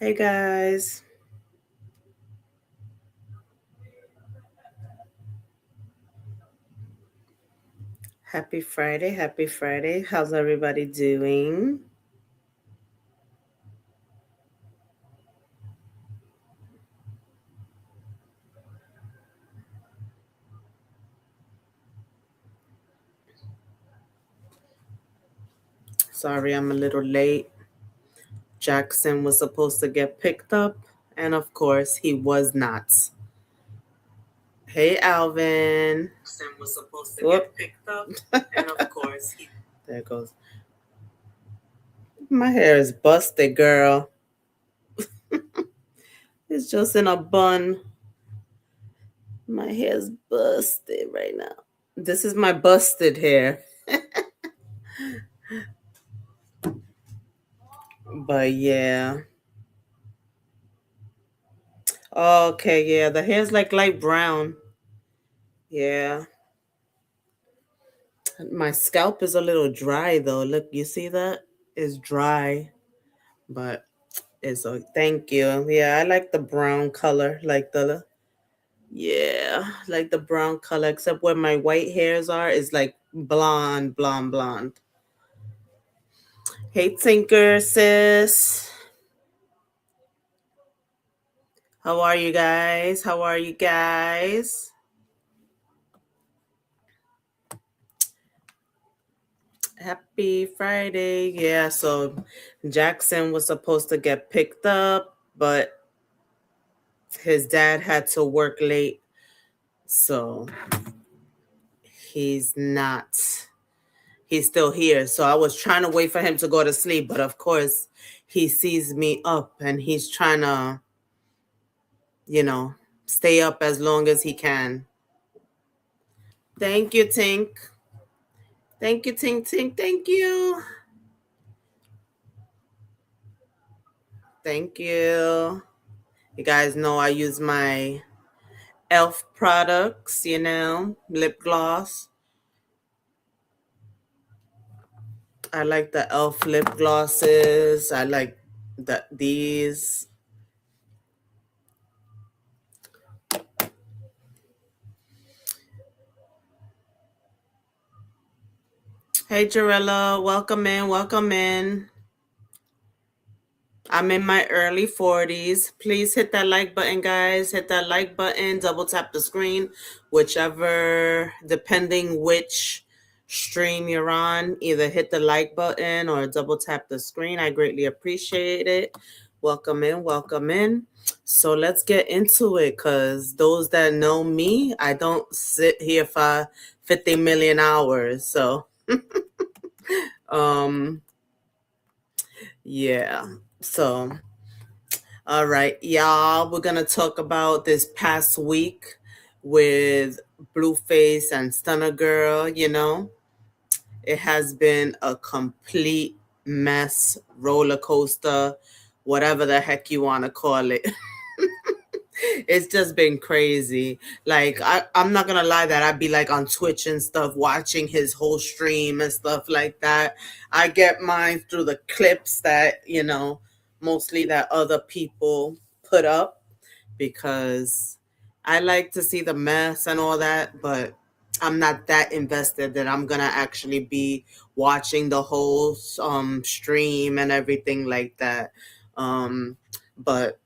Hey guys. Happy Friday. Happy Friday. How's everybody doing? Sorry, I'm a little late. Jackson was supposed to get picked up, and of course, he was not. Hey, Alvin. Jackson was supposed to get picked up, and of course, there it goes. My hair is busted, girl. It's just in a bun. My hair's busted right now. This is my busted hair. But yeah. Okay, yeah. The hair's like light brown. Yeah. My scalp is a little dry though. Look, you see that? It's dry. But it's a thank you. Yeah, I like the brown color. Like the brown color, except where my white hairs are is like blonde, blonde, blonde. Hey Tinker sis. How are you guys? How are you guys? Happy Friday. Yeah, so Jackson was supposed to get picked up, but his dad had to work late. So he's not, he's still here. So I was trying to wait for him to go to sleep, but of course he sees me up and he's trying to, you know, stay up as long as he can. Thank you, Tink. Thank you, Tink Tink. Thank you. Thank you. You guys know I use my elf products, lip gloss. I like the elf lip glosses. I like these. Hey Jarella, welcome in, welcome in. I'm in my early 40s. Please hit that like button, guys. Hit that like button, double tap the screen, whichever, depending which stream you're on, either hit the like button or double tap the screen. I greatly appreciate it. Welcome in, welcome in. So let's get into it, because those that know me, I don't sit here for 50 million hours. So, yeah. So, all right, y'all, we're going to talk about this past week with Blueface and Stunna Girl. It has been a complete mess, roller coaster, whatever the heck you want to call it. It's just been crazy. Like, I'm not gonna lie that I'd be like on Twitch and stuff watching his whole stream and stuff like that. I get mine through the clips that, mostly that other people put up, because I like to see the mess and all that, but I'm not that invested that I'm gonna actually be watching the whole stream and everything like that. But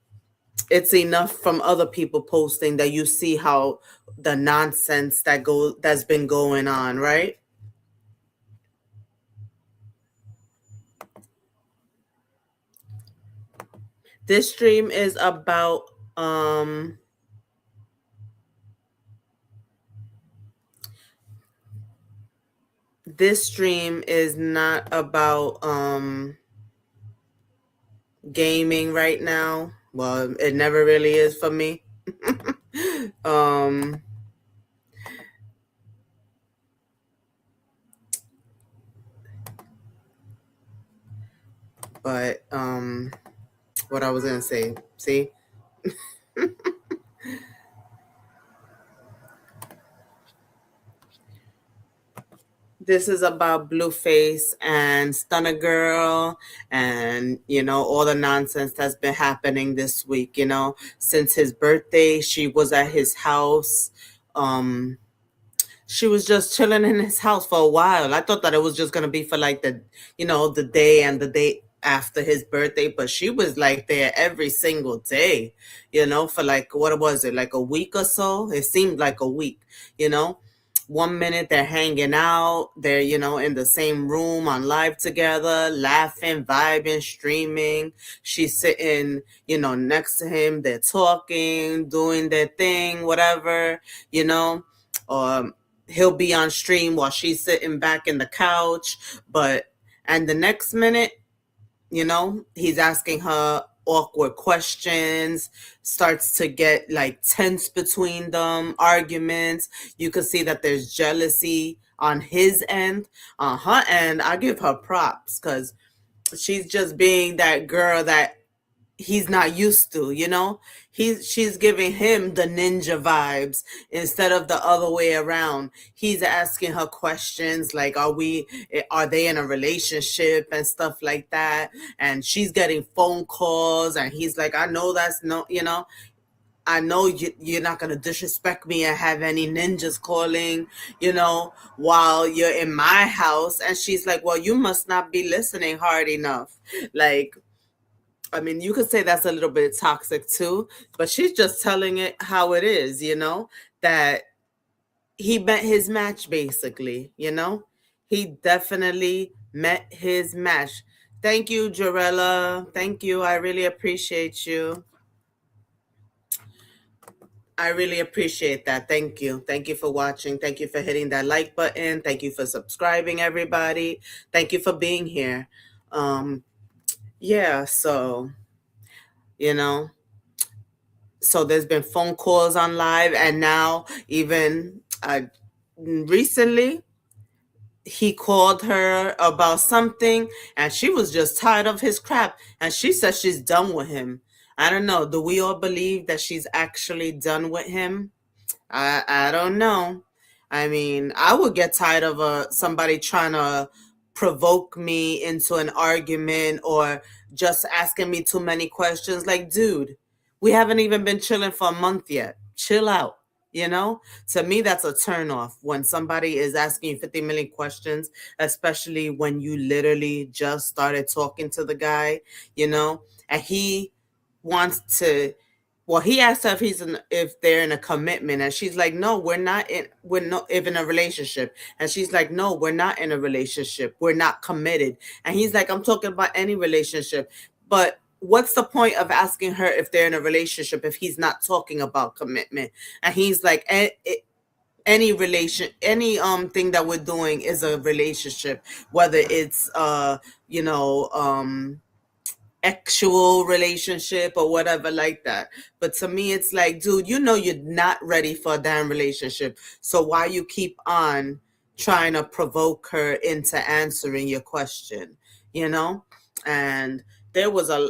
it's enough from other people posting that you see how the nonsense that's been going on, right? This stream is about this stream is not about gaming right now. Well, it never really is for me. But what I was gonna say, see? This is about Blueface and Stunna Girl and, all the nonsense that's been happening this week, since his birthday. She was at his house. Um, she was just chilling in his house for a while. I thought that it was just gonna be for like the day and the day after his birthday, but she was like there every single day, for like what was it, like a week or so? It seemed like a week, you know. One minute they're hanging out, they're, in the same room on live together, laughing, vibing, streaming. She's sitting, next to him, they're talking, doing their thing, whatever, you know. Or he'll be on stream while she's sitting back in the couch, and the next minute, he's asking her awkward questions, starts to get like tense between them, arguments. You could see that there's jealousy on his end. On her end, I give her props because she's just being that girl that he's not used to, she's giving him the ninja vibes instead of the other way around. He's asking her questions like, are they in a relationship and stuff like that, and she's getting phone calls, and he's like, I know that's no, I know you're not going to disrespect me and have any ninjas calling, while you're in my house. And she's like, well, you must not be listening hard enough. Like, I mean, you could say that's a little bit toxic too, but she's just telling it how it is, that he met his match basically, He definitely met his match. Thank you, Jarella. Thank you. I really appreciate you. I really appreciate that. Thank you. Thank you for watching. Thank you for hitting that like button. Thank you for subscribing, everybody. Thank you for being here. Yeah, so, you know, so there's been phone calls on live, and now even recently he called her about something, and she was just tired of his crap, and she says she's done with him. I don't know, do we all believe that she's actually done with him? I don't know. I mean, I would get tired of somebody trying to provoke me into an argument or just asking me too many questions. Like, dude, we haven't even been chilling for a month yet. Chill out. To me, that's a turn off when somebody is asking you 50 million questions, especially when you literally just started talking to the guy, and he wants to, well, he asked her if they're in a commitment, and she's like, no, we're not even in a relationship. And she's like, no, we're not in a relationship. We're not committed. And he's like, I'm talking about any relationship. But what's the point of asking her if they're in a relationship if he's not talking about commitment? And he's like, any thing that we're doing is a relationship, whether it's you know actual relationship or whatever like that. But to me, it's like, dude, you're not ready for a damn relationship. So why you keep on trying to provoke her into answering your question, And there was a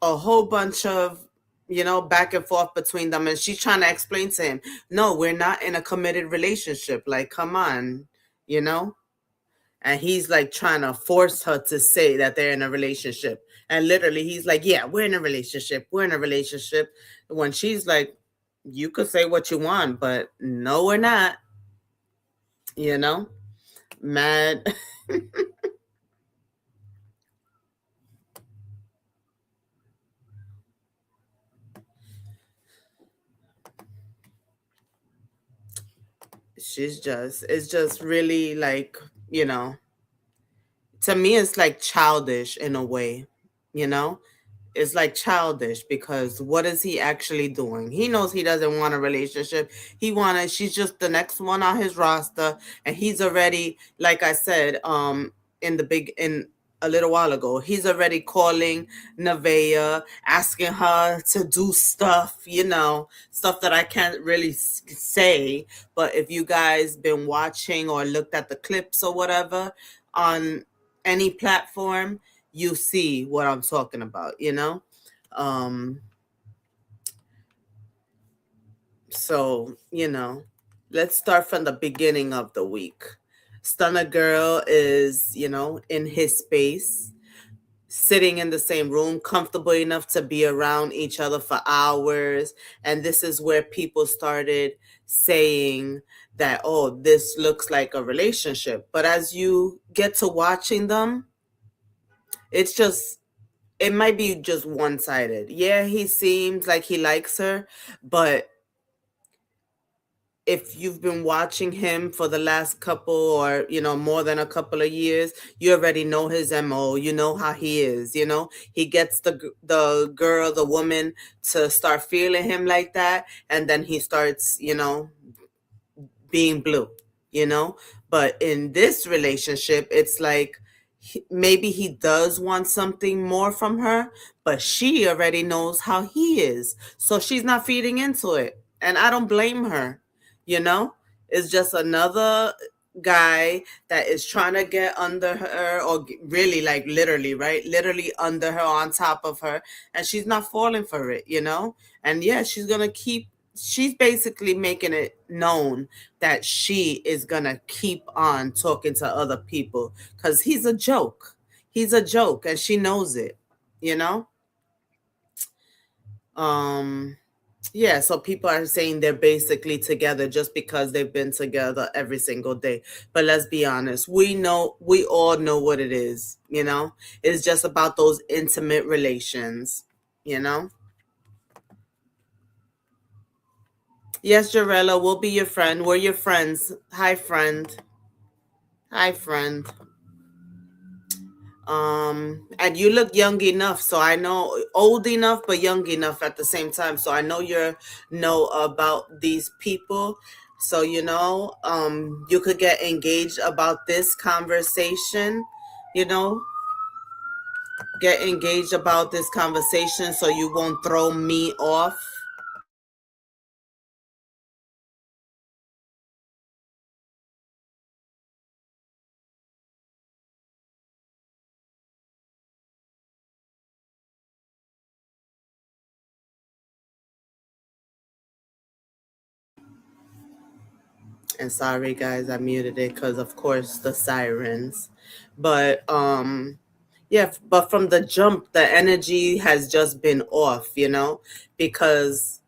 whole bunch of, back and forth between them. And she's trying to explain to him, no, we're not in a committed relationship. Like, come on, you know? And he's like trying to force her to say that they're in a relationship. And literally he's like, yeah, we're in a relationship, we're in a relationship, when she's like, you could say what you want, but no, we're not. Mad. It's just really like, you know to me it's like childish in a way, you know it's like childish, because what is he actually doing? He knows he doesn't want a relationship. She's just the next one on his roster, and he's already, like I said, in a little while ago, he's already calling Nevaeh, asking her to do stuff, stuff that I can't really say. But if you guys been watching or looked at the clips or whatever on any platform, you see what I'm talking about, Um, so, let's start from the beginning of the week. Stunna Girl is, in his space, sitting in the same room, comfortable enough to be around each other for hours. And this is where people started saying that, oh, this looks like a relationship. But as you get to watching them, it's just, it might be just one sided. Yeah, he seems like he likes her, but if you've been watching him for the last couple or more than a couple of years, you already know his MO. You know how he is. He gets the girl, the woman, to start feeling him like that, and then he starts being blue, you know? But in this relationship, it's like maybe he does want something more from her, but she already knows how he is. So she's not feeding into it. And I don't blame her, you know? It's just another guy that is trying to get under her, or really, like, literally, right? Literally under her, on top of her, and she's not falling for it, And yeah, she's basically making it known that she is gonna keep on talking to other people because he's a joke. He's a joke, and she knows it, you know? Um, yeah, so people are saying they're basically together just because they've been together every single day. But let's be honest, we all know what it is. It's just about those intimate relations, you know? Yes, Jarella, we'll be your friend. We're your friends. Hi, friend. Hi, friend. And you look young enough, so I know, old enough but young enough at the same time, so I know you know about these people. So you could get engaged about this conversation, you know get engaged about this conversation so you won't throw me off. And sorry guys, I muted it because of course the sirens. But yeah, but from the jump, the energy has just been off, because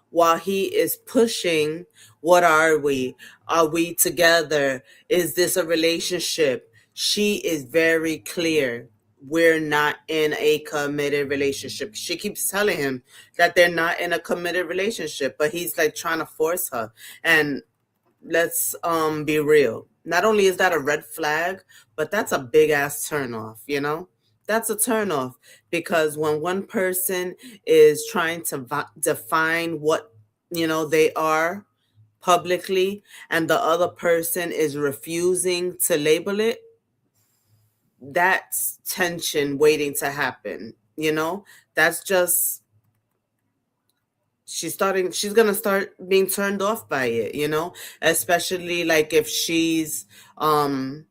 while he is pushing, what are we? Are we together? Is this a relationship? She is very clear. We're not in a committed relationship. She keeps telling him that they're not in a committed relationship, but he's like trying to force her. And let's be real. Not only is that a red flag, but that's a big ass turnoff. That's a turnoff because when one person is trying to define what they are publicly, and the other person is refusing to label it, that's tension waiting to happen. That's just, she's gonna start being turned off by it, especially like if she's um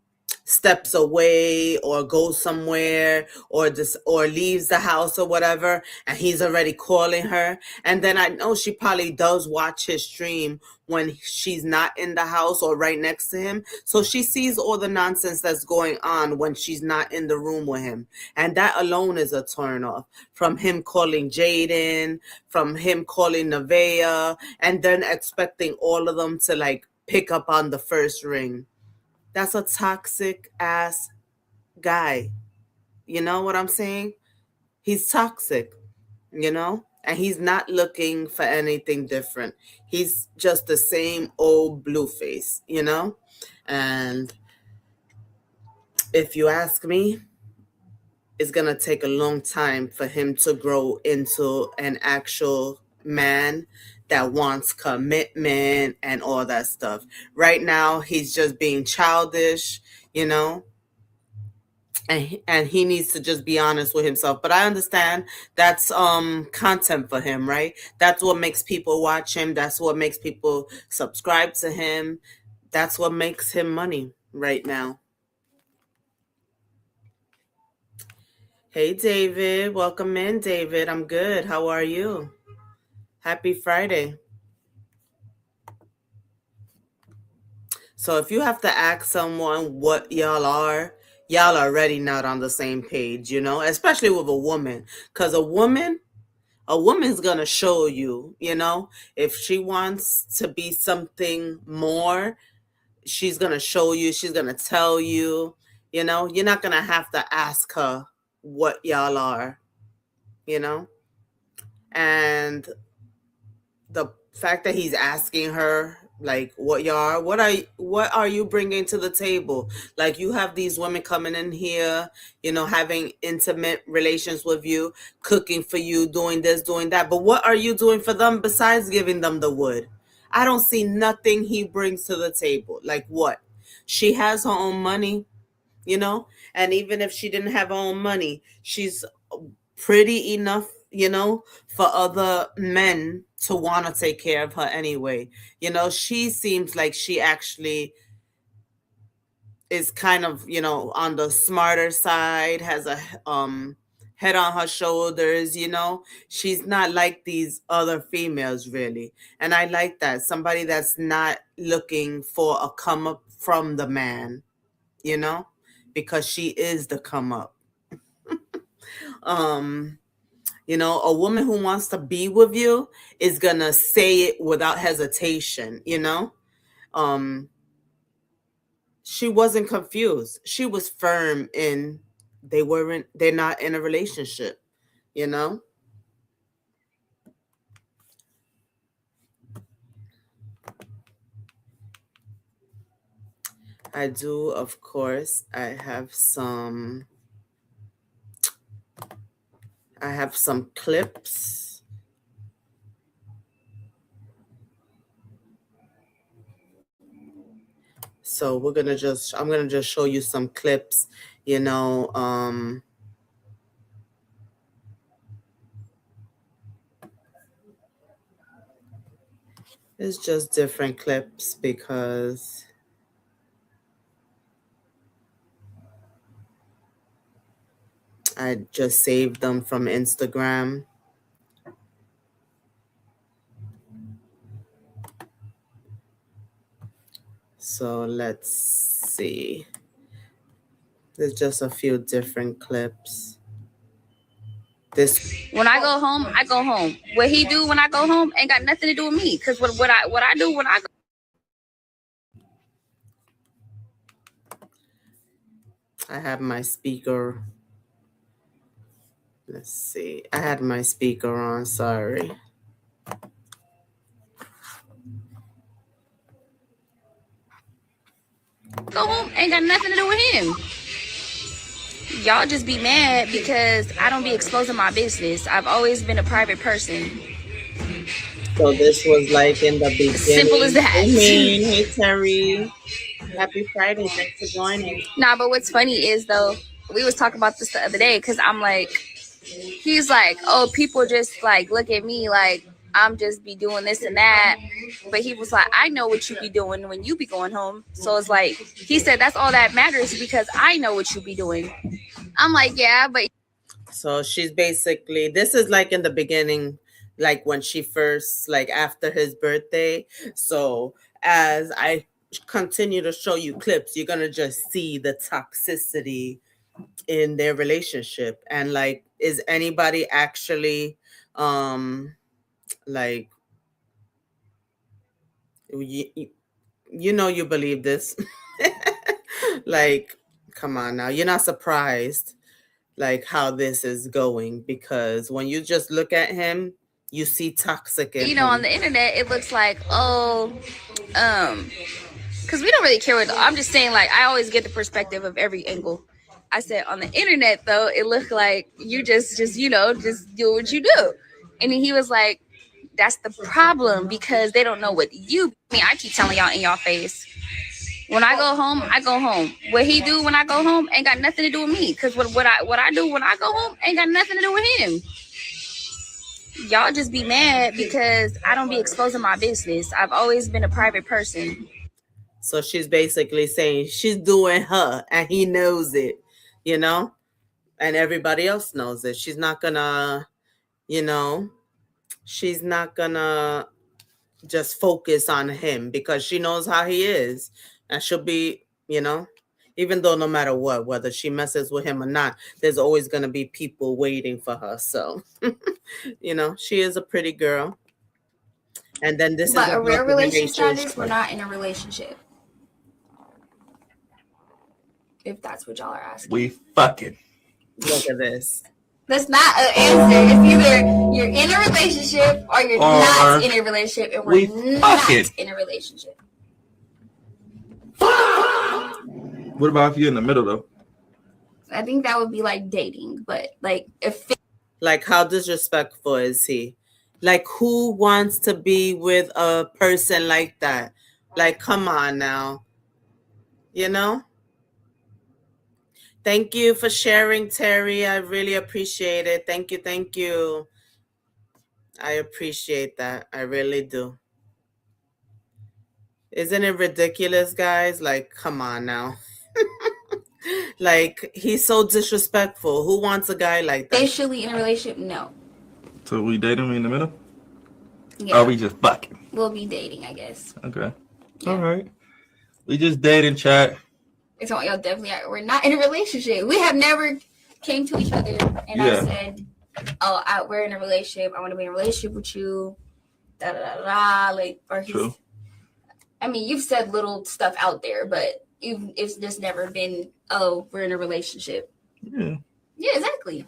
steps away or goes somewhere or leaves the house or whatever, and he's already calling her. And then I know she probably does watch his stream when she's not in the house or right next to him, so she sees all the nonsense that's going on when she's not in the room with him. And that alone is a turn off, from him calling Jaden, from him calling Nevaeh, and then expecting all of them to like pick up on the first ring. That's a toxic ass guy. You know what I'm saying? He's toxic, and he's not looking for anything different. He's just the same old Blueface. And if you ask me, it's going to take a long time for him to grow into an actual man that wants commitment and all that stuff. Right now, he's just being childish, you know, and he needs to just be honest with himself. But I understand that's content for him, right? That's what makes people watch him. That's what makes people subscribe to him. That's what makes him money right now. Hey, David. Welcome in, David. I'm good. How are you? Happy Friday. So if you have to ask someone what y'all are already not on the same page, especially with a woman. Because a woman's gonna show you, if she wants to be something more, she's gonna show you, she's gonna tell you, you're not gonna have to ask her what y'all are, you know? And the fact that he's asking her like what are you bringing to the table? Like, you have these women coming in here, having intimate relations with you, cooking for you, doing this, doing that, but what are you doing for them besides giving them the wood? I don't see nothing he brings to the table. Like, what? She has her own money, and even if she didn't have her own money, she's pretty enough, for other men to want to take care of her anyway. She seems like she actually is kind of, on the smarter side, has a head on her shoulders, she's not like these other females really. And I like that, somebody that's not looking for a come up from the man, you know because she is the come up. um a woman who wants to be with you is gonna say it without hesitation. um she wasn't confused, she was firm in they're not in a relationship. you know I do, of course. I have some clips. So I'm gonna just show you some clips. you know um it's just different clips because I just saved them from Instagram. So let's see. There's just a few different clips. When I go home, I go home. What he do when I go home ain't got nothing to do with me. Cause what I do when I go. I have my speaker. Let's see. I had my speaker on. Sorry. Go home ain't got nothing to do with him. Y'all just be mad because I don't be exposing my business. I've always been a private person. So this was like in the beginning. Simple as that. Hey, Mean. Hey, Terry. Happy Friday. Thanks for joining. Nah, but what's funny is though, we was talking about this the other day because I'm like, he's like, oh, people just like look at me like I'm just be doing this and that. But he was like, I know what you be doing when you be going home. So it's like, he said that's all that matters because I know what you be doing. I'm like, yeah, but. So she's basically, this is like in the beginning, like when she first, like after his birthday. So as I continue to show you clips, you're going to just see the toxicity in their relationship. And like, is anybody actually, like, you, you believe this? Like, come on now. You're not surprised like how this is going, because when you just look at him, you see toxic in him. On the internet it looks like, oh, because we don't really care what. I'm just saying, like, I always get the perspective of every angle. I said on the internet though, it looked like you just just do what you do. And then he was like, that's the problem because they don't know what you. I mean, I keep telling y'all in y'all face. When I go home, I go home. What he do when I go home ain't got nothing to do with me. Cause what I do when I go home ain't got nothing to do with him. Y'all just be mad because I don't be exposing my business. I've always been a private person. So she's basically saying she's doing her and he knows it, and everybody else knows it. You know, she's not gonna just focus on him because she knows how he is. And she'll be, even though no matter what, whether she messes with him or not, there's always going to be people waiting for her. So, she is a pretty girl. And then this is But a about real the relation status, we're relationship. not in a relationship. If that's what y'all are asking. We fucking. Look at this. That's not an answer. It's either you're in a relationship or you're not in a relationship, and we're not in a relationship. What about if you're in the middle though? I think that would be like dating, but like if like how disrespectful is he? Like who wants to be with a person like that? Like come on now. Thank you for sharing, Terry. I really appreciate it. Thank you. Thank you. I appreciate that. I really do. Isn't it ridiculous, guys? Like, come on now. Like, he's so disrespectful. Who wants a guy like that? Officially in a relationship, no. So we dating in the middle? Yeah. Or we just fucking? We'll be dating, I guess. Okay. Yeah. All right. We just dating, chat. So y'all definitely are. We're not in a relationship. We have never came to each other and I said, "Oh, we're in a relationship. I want to be in a relationship with you." Da da da da. Like, or he's. True. I mean, you've said little stuff out there, but it's just never been. Oh, we're in a relationship. Yeah. Yeah, exactly.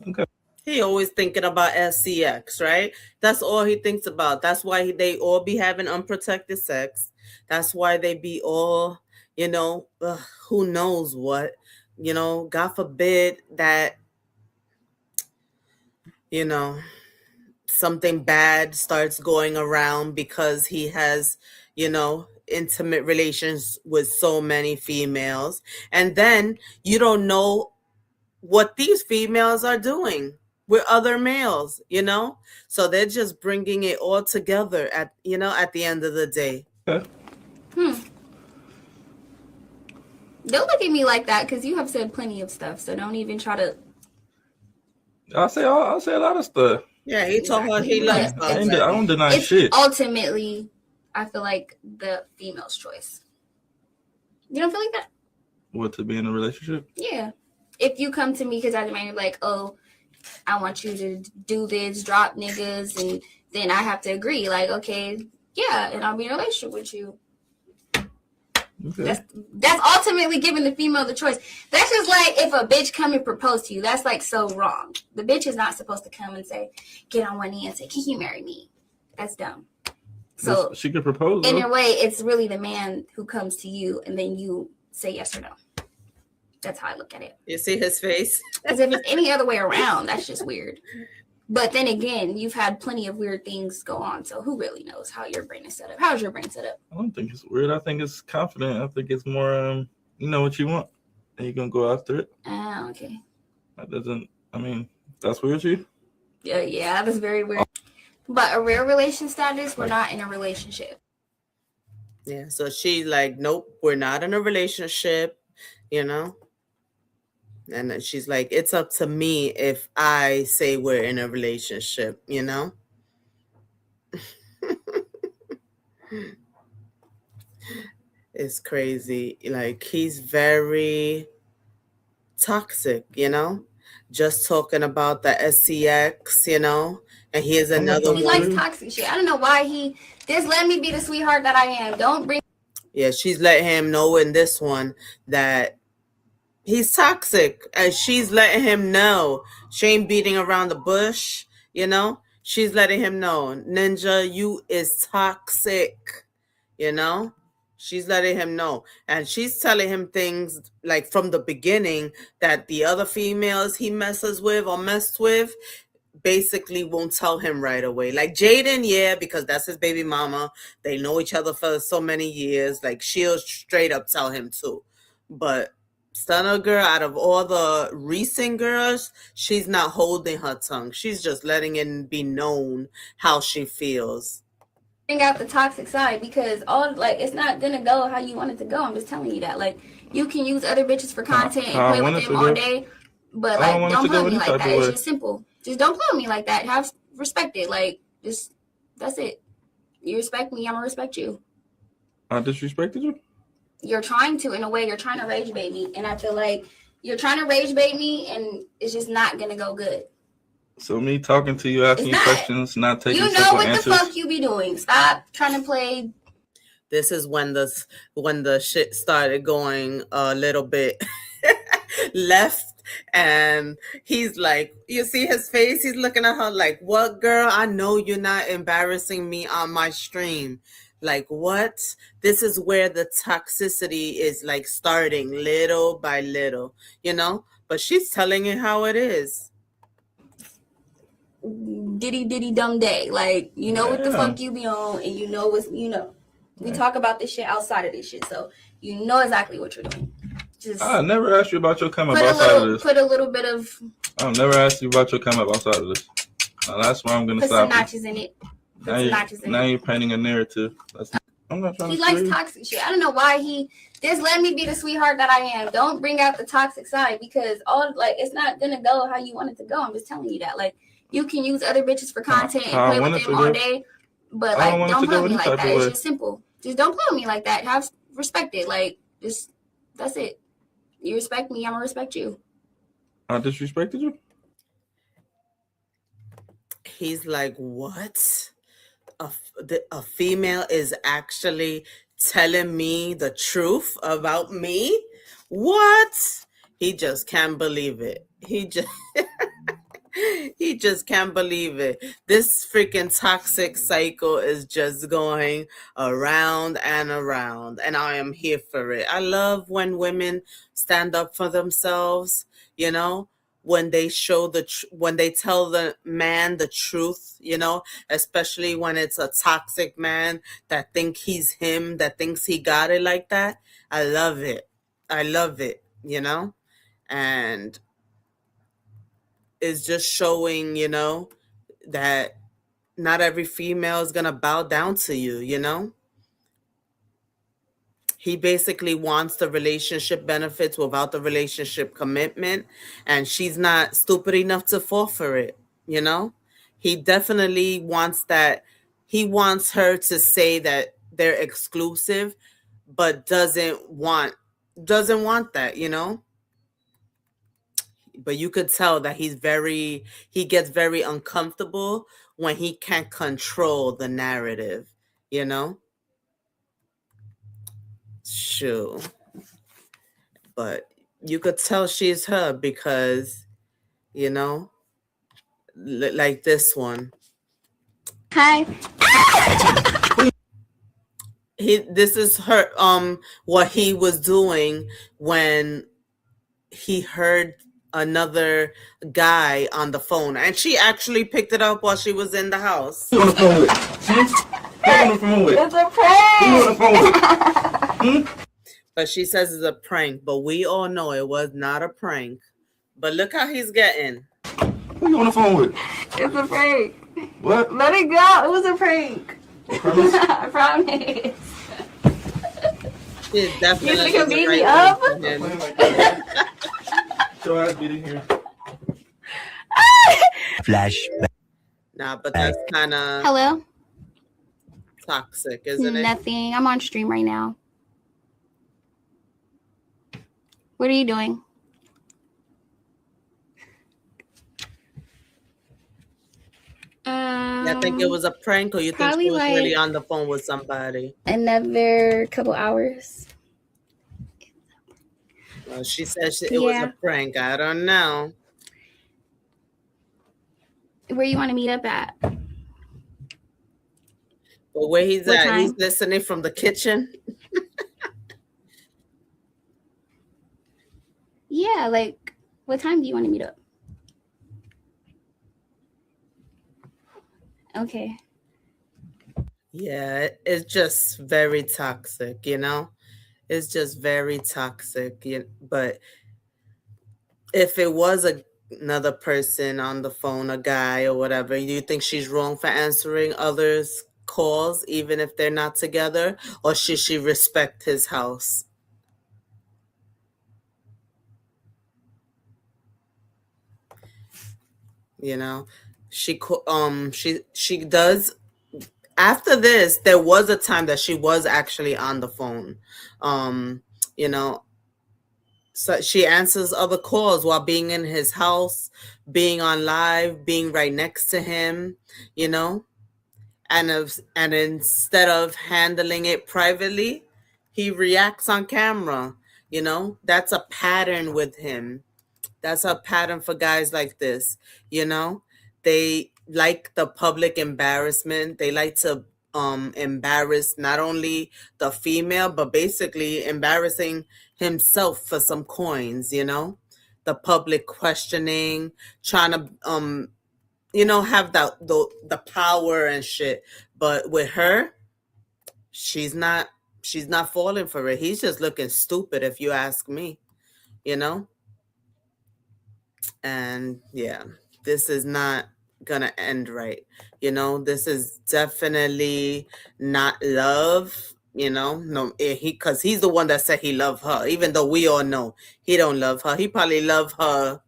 Okay. He always thinking about SCX, right? That's all he thinks about. That's why they all be having unprotected sex. That's why they be all, who knows what, God forbid that, something bad starts going around because he has, intimate relations with so many females. And then you don't know what these females are doing with other males, so they're just bringing it all together at the end of the day. Okay. Don't look at me like that because you have said plenty of stuff, so don't even try to. I'll say a lot of stuff. Yeah, he told her he loves her. I don't deny shit. Ultimately, I feel like the female's choice. You don't feel like that? What, to be in a relationship? Yeah. If you come to me because I demand, like, oh, I want you to do this, drop niggas, and then I have to agree, like, okay, yeah, and I'll be in a relationship with you. Okay. That's ultimately giving the female the choice. That's just like if a bitch come and propose to you. That's like so wrong. The bitch is not supposed to come and say, get on one knee and say, can you marry me? That's dumb. So she could propose. In a way, it's really the man who comes to you and then you say yes or no. That's how I look at it. You see his face? Because if it's any other way around, that's just weird. But then again, you've had plenty of weird things go on. So who really knows how your brain is set up? How's your brain set up? I don't think it's weird. I think it's confident. I think it's more, you know what you want, and you're going to go after it. Oh, okay. That's weird to you? Yeah, that's very weird. But a real relation status, we're not in a relationship. Yeah, so she's like, nope, we're not in a relationship, And then she's like, it's up to me if I say we're in a relationship, It's crazy. Like, he's very toxic, Just talking about the SCX, And here's another one. He likes toxic shit. I don't know why he just let me be the sweetheart that I am. Don't bring. Yeah, she's letting him know in this one that he's toxic, and she's letting him know. She ain't beating around the bush, She's letting him know, Ninja, you is toxic, She's letting him know, and she's telling him things like from the beginning that the other females he messes with or messed with basically won't tell him right away. Like Jaden, yeah, because that's his baby mama. They know each other for so many years. Like she'll straight up tell him too. But Stunna Girl, out of all the recent girls, she's not holding her tongue. She's just letting it be known how she feels. Bring out the toxic side because it's not gonna go how you want it to go. I'm just telling you that. Like, you can use other bitches for content and play with them all day, but like don't play with me like that. It's just simple. Just don't play with me like that. Have respect it. Like, just that's it. You respect me, I'm gonna respect you. I disrespected you? you're trying to, in a way, you're trying to rage bait me, and I feel like you're trying to rage bait me, and it's just not gonna go good. So me talking to you, asking you questions, not taking You know simple what answers. the fuck you be doing. Stop trying to play. This is when the shit started going a little bit left, and he's like, you see his face, he's looking at her like, what, girl? I know you're not embarrassing me on my stream. Like, what? This is where the toxicity is like starting little by little, but she's telling it how it is. Diddy dumb day. Like, you know what the fuck you be on, and you know what's, we talk about this shit outside of this shit, so you know exactly what you're doing. Just I never asked you about your come up outside of this. Put a little bit of. I've never asked you about your come up outside of this. Now that's why I'm gonna stop. Put some notches in it. Now you're painting a narrative. I'm not trying he to. He likes toxic shit. I don't know why he just let me be the sweetheart that I am. Don't bring out the toxic side, because it's not gonna go how you want it to go. I'm just telling you that. Like, you can use other bitches for content and play with them all day, but like, don't play with me like that. It's just simple. Just don't play with me like that. Have respect it. Like, just that's it. You respect me, I'm gonna respect you. I disrespected you? He's like, what? A female is actually telling me the truth about me? What? He just can't believe it. He just can't believe it. This freaking toxic cycle is just going around and around, and I am here for it. I love when women stand up for themselves, when they show when they tell the man the truth, especially when it's a toxic man that think he's him, that thinks he got it like that. I love it. And it's just showing, that not every female is going to bow down to you. He basically wants the relationship benefits without the relationship commitment, and she's not stupid enough to fall for it. He definitely wants that. He wants her to say that they're exclusive, but doesn't want that. But you could tell that he gets very uncomfortable when he can't control the narrative, Shoo. But you could tell she's her because, like this one. Hi. This is her, what he was doing when he heard another guy on the phone, and she actually picked it up while she was in the house. Who on the phone with? Who on the phone with? It's a prank. Who on the phone with? But she says it's a prank, but we all know it was not a prank. But look how he's getting. Who you on the phone with? It's a prank. What? Let it go. It was a prank. I promise. She's definitely you beat me up. So I beat in here. Flashback. Nah, but that's kind of Hello. Toxic, isn't it? Nothing. I'm on stream right now. What are you doing? I think it was a prank, or you think she was really on the phone with somebody? Another couple hours. Well, she said it was a prank. I don't know. Where you want to meet up at? But where he's at, time? He's listening from the kitchen. Yeah, like, what time do you want to meet up? Okay. Yeah, it's just very toxic, It's just very toxic. But if it was another person on the phone, a guy or whatever, do you think she's wrong for answering others' calls, even if they're not together? Or should she respect his house? She does After this, there was a time that she was actually on the phone. Um, you know, so she answers other calls while being in his house, being on live, being right next to him, you know, and instead of handling it privately, he reacts on camera. You know, that's a pattern with him. That's a pattern for guys like this, you know? They like the public embarrassment. They like to embarrass not only the female, but basically embarrassing himself for some coins, you know? The public questioning, trying to have the power and shit. But with her, she's not she's not falling for it. He's just looking stupid if you ask me, you know? And yeah, this is not gonna end right. You know, this is definitely not love. You know, no, because he's the one that said he loved her, even though we all know he don't love her. He probably love her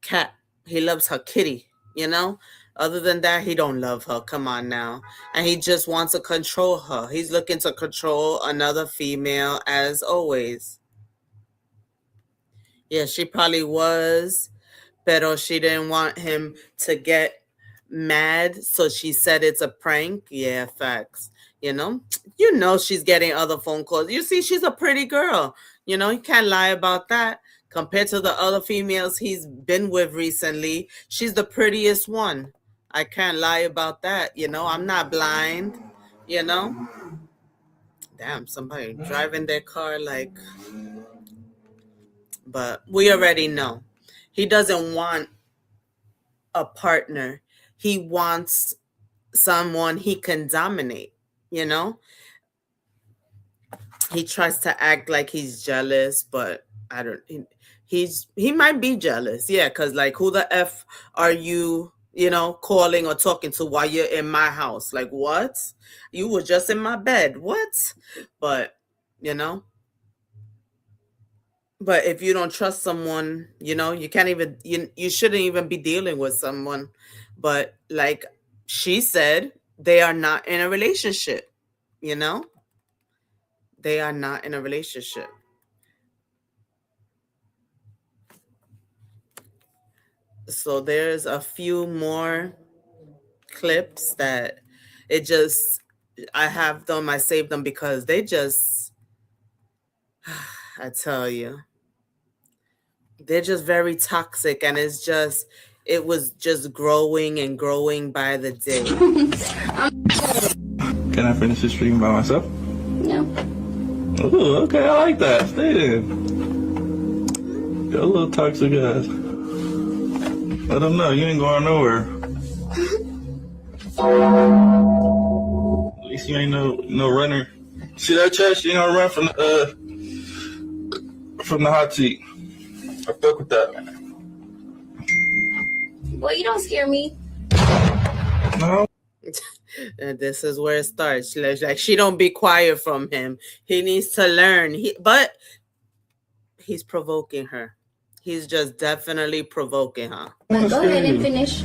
cat. He loves her kitty. You know. Other than that, he don't love her. Come on now, and he just wants to control her. He's looking to control another female, as always. Yeah, she probably was, pero she didn't want him to get mad, so she said it's a prank. Yeah, facts. She's getting other phone calls. You see, she's a pretty girl. You can't lie about that. Compared to the other females he's been with recently, she's the prettiest one. I can't lie about that. I'm not blind. You know, damn, somebody driving their car like, but we already know he doesn't want a partner. He wants someone he can dominate, you know? He tries to act like he's jealous, but I don't he might be jealous. Yeah, cuz like who the F are you, calling or talking to while you're in my house? Like what? You were just in my bed. What? But, you know, but if you don't trust someone, you can't even you shouldn't even be dealing with someone. But like she said, they are not in a relationship, you know? They are not in a relationship. So there's a few more clips that it just I have them, I saved them because they just I tell you, they're just very toxic, and it was just growing and growing by the day. Can I finish the stream by myself? No. Ooh, okay, I like that. Stay then. Got a little toxic ass. I don't know. You ain't going nowhere. At least you ain't no runner. See that chest? You ain't gonna run from the hot seat. I fuck with that. Boy, you don't scare me. No. And this is where it starts. Like she don't be quiet from him. He needs to learn. But he's provoking her. He's just definitely provoking her. Go ahead and finish.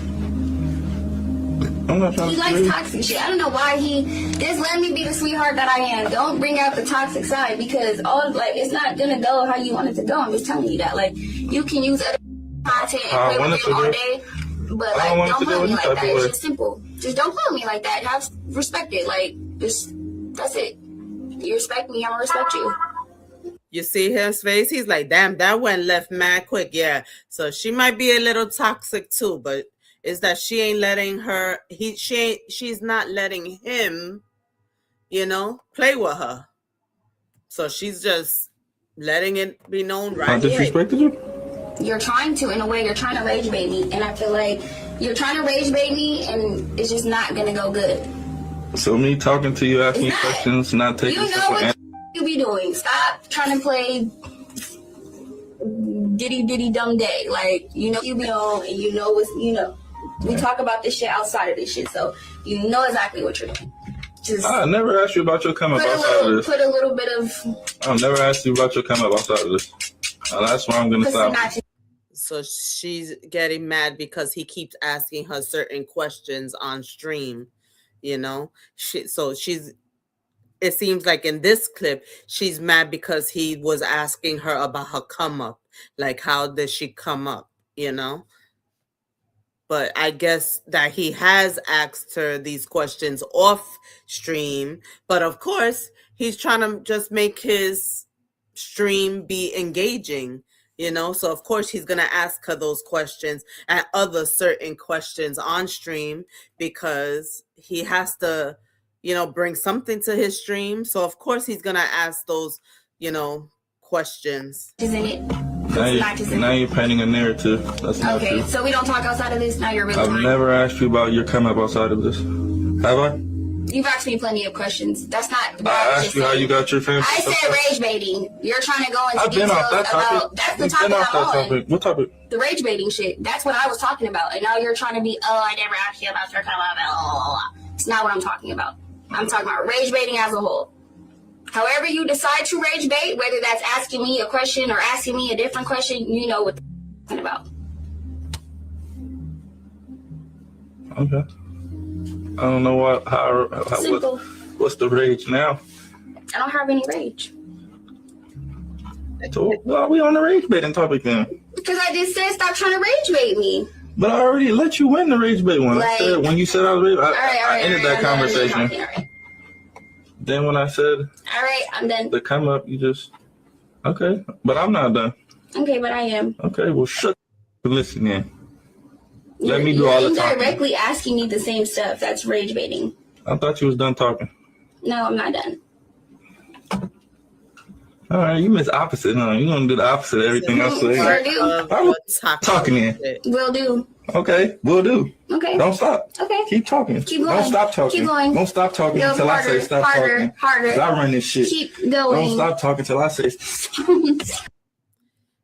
I'm not trying he to likes toxic shit. I don't know why just let me be the sweetheart that I am. Don't bring out the toxic side because it's not gonna go how you want it to go. I'm just telling you that. Like you can use other content and play with them all day, but don't play with me like that. It's just simple. Just don't play with me like that. Have respect it. That's it. You respect me, I'm gonna respect you. You see his face? He's like, damn, that went left mad quick. Yeah. So she might be a little toxic too, but it's that she ain't letting she's not letting him, play with her. So she's just letting it be known right away. Disrespected you? You're trying to, in a way, you're trying to rage bait me. And I feel like you're trying to rage bait me and it's just not gonna go good. So me talking to you, asking questions, not taking what you be doing. Stop trying to play diddy dumb day. You be on and what's we talk about this shit outside of this shit, so you know exactly what you're doing. Just I never asked you about your come up outside of this. Put a little bit of I'll never ask you about your come up outside of this. That's why I'm gonna stop. So she's getting mad because he keeps asking her certain questions on stream. you know. She's it seems like in this clip she's mad because he was asking her about her come up, like how did she come up, you know. But I guess that he has asked her these questions off stream. But of course, he's trying to just make his stream be engaging, you know? So, of course, he's going to ask her those questions and other certain questions on stream because he has to, you know, bring something to his stream. So, of course, he's going to ask those, you know, questions. Isn't it? Now you're painting a narrative. That's not Okay, true. so we don't talk outside of this. Now you're really I've lying. never asked you about your come up outside of this. Have I? You've asked me plenty of questions. That's not. I asked you how you got your fancy. I said rage baiting. You're trying to go into I've been details off that topic. about. That's the We've topic been off I'm that on. topic. What topic? The rage baiting shit. That's what I was talking about. And now you're trying to be, oh, I never asked you about your come up. Blah, blah, blah. It's not what I'm talking about. I'm talking about rage baiting as a whole. However you decide to rage bait, whether that's asking me a question or asking me a different question, you know what I'm talking about. Okay. I don't know what's the rage now. I don't have any rage. So why are we on the rage baiting topic then? Because I just said stop trying to rage bait me. But I already let you win the rage bait one. Like, I said, when you said I was rage, I ended that I'm conversation. done. All right. Then when I said, All right, I'm done. the come up, you just, okay. But I'm not done. Okay, but I am. Okay, well, shut up. Listen in. Let me do all the talking. You're indirectly asking me the same stuff. That's rage baiting. I thought you was done talking. No, I'm not done. All right, you miss opposite, huh? You gonna do the opposite of everything I say. Sure do. I'm talking in. Will do. Okay, we'll do. Okay. Don't stop. Okay. Keep talking. Keep going. Don't stop talking. Keep going. Don't stop talking Go until I say stop talking. Harder. 'Cause I run this shit. Keep going. Don't stop talking till I say.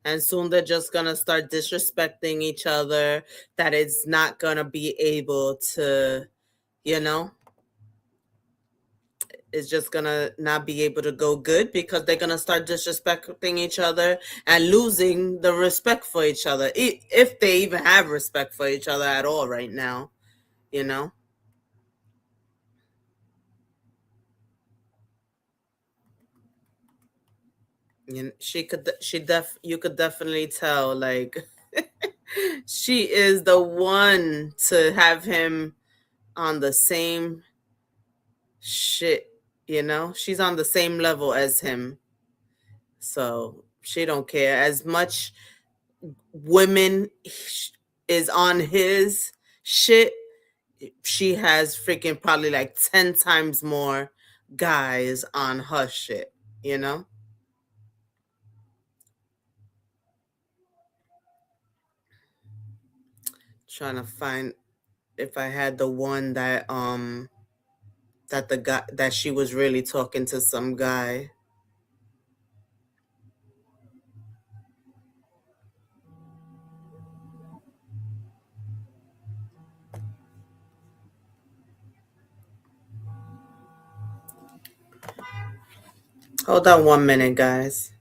And soon they're just gonna start disrespecting each other, that it's not gonna be able to, you know, it's just gonna not be able to go good because they're gonna start disrespecting each other and losing the respect for each other, if they even have respect for each other at all right now, you know. You know, you could definitely tell, like, she is the one to have him on the same shit, you know. She's on the same level as him, so she don't care as much. Women is on his shit, she has freaking probably like 10 times more guys on her shit, you know. Trying to find if I had the one that the guy that she was really talking to some guy. Hold on 1 minute, guys.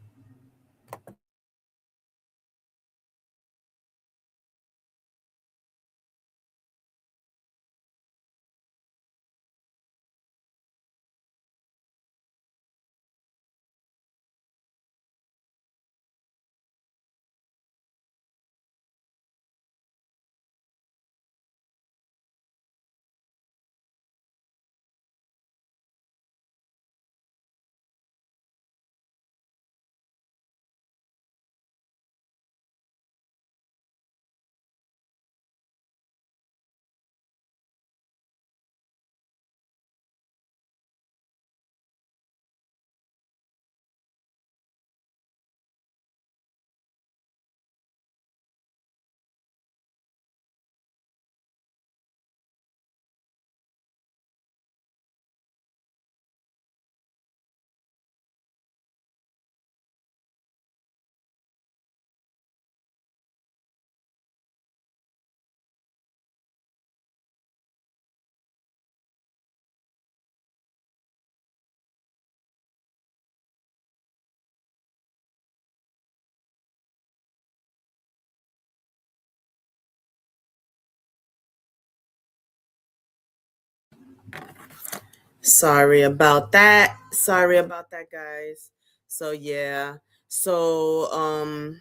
Sorry about that. Sorry about that, guys. So yeah. So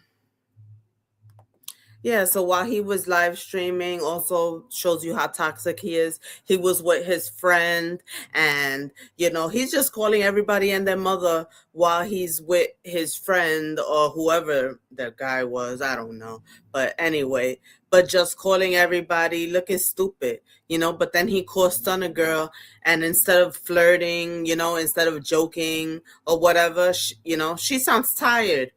yeah, so while he was live streaming, also shows you how toxic he is. He was with his friend, and he's just calling everybody and their mother while he's with his friend or whoever the guy was. I don't know. But anyway, but just calling everybody looking stupid, But then he calls Stunner Girl, and instead of flirting, instead of joking or whatever, she sounds tired.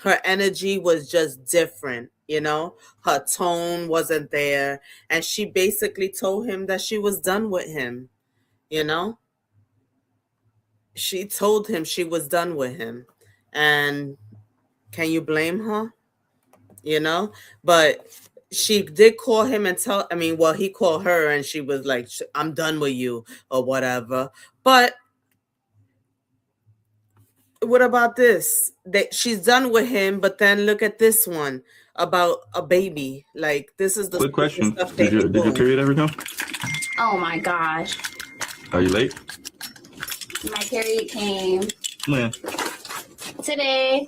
Her energy was just different, her tone wasn't there, and she basically told him that she was done with him, you know she told him she was done with him. And can you blame her? But she did call him and well, he called her and she was like, I'm done with you or whatever. But what about this? That she's done with him, but then look at this one about a baby. Like, this is the Quick stupid question: stuff Did they your do. period ever come? Oh my gosh. Are you late? My period came When? today.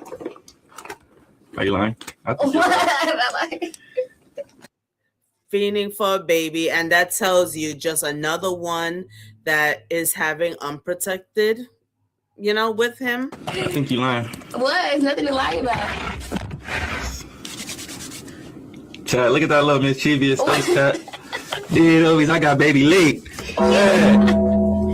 Are you lying? I think you're lying. Feeding for a baby, and that tells you just another one that is having unprotected, with him. I think you're lying. What? There's nothing to lie about. Chat, look at that little mischievous face, chat. I got baby late. Yeah.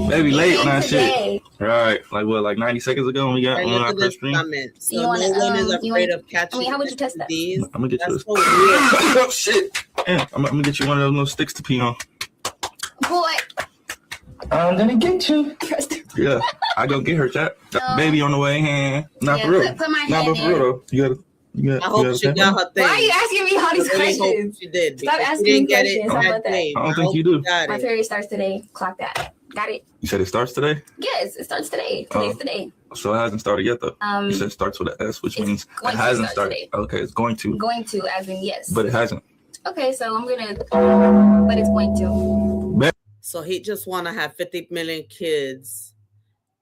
Baby late on that shit. Right. Like 90 seconds ago when we got And on look our at first this stream. comment. So no one is afraid of catching how would you test that? these. I'm gonna get you That's this. so weird. Oh shit. Yeah, I'm gonna get you one of those little sticks to pee on. Boy. I'm gonna get you. Yeah, I go get her, chat. Baby on the way, hand. Not for real. Put my hand Not for real though. I hope she got her thing. Why are you asking me all these I really hope questions? she did. Stop because asking she didn't me get questions. it How in about that that? game. I don't think hope you do. got My it. period starts today. Clock that. Got it. You said it starts today? Yes, it starts today. Today's today. So it hasn't started yet though. You said it starts with an S, which means it hasn't started. Today. Okay, it's going to. Going to, as in yes. But it hasn't. Okay, so I'm gonna. But it's going to. So he just want to have 50 million kids,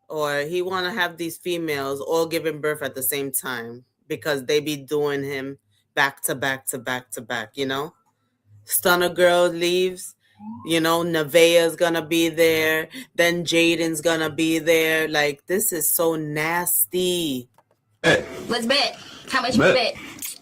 or he want to have these females all giving birth at the same time because they be doing him back to back to back to back. Stunner Girl leaves. Nevaeh's gonna be there. Then Jaden's gonna be there. Like, this is so nasty. Hey. Let's bet. How much you bet?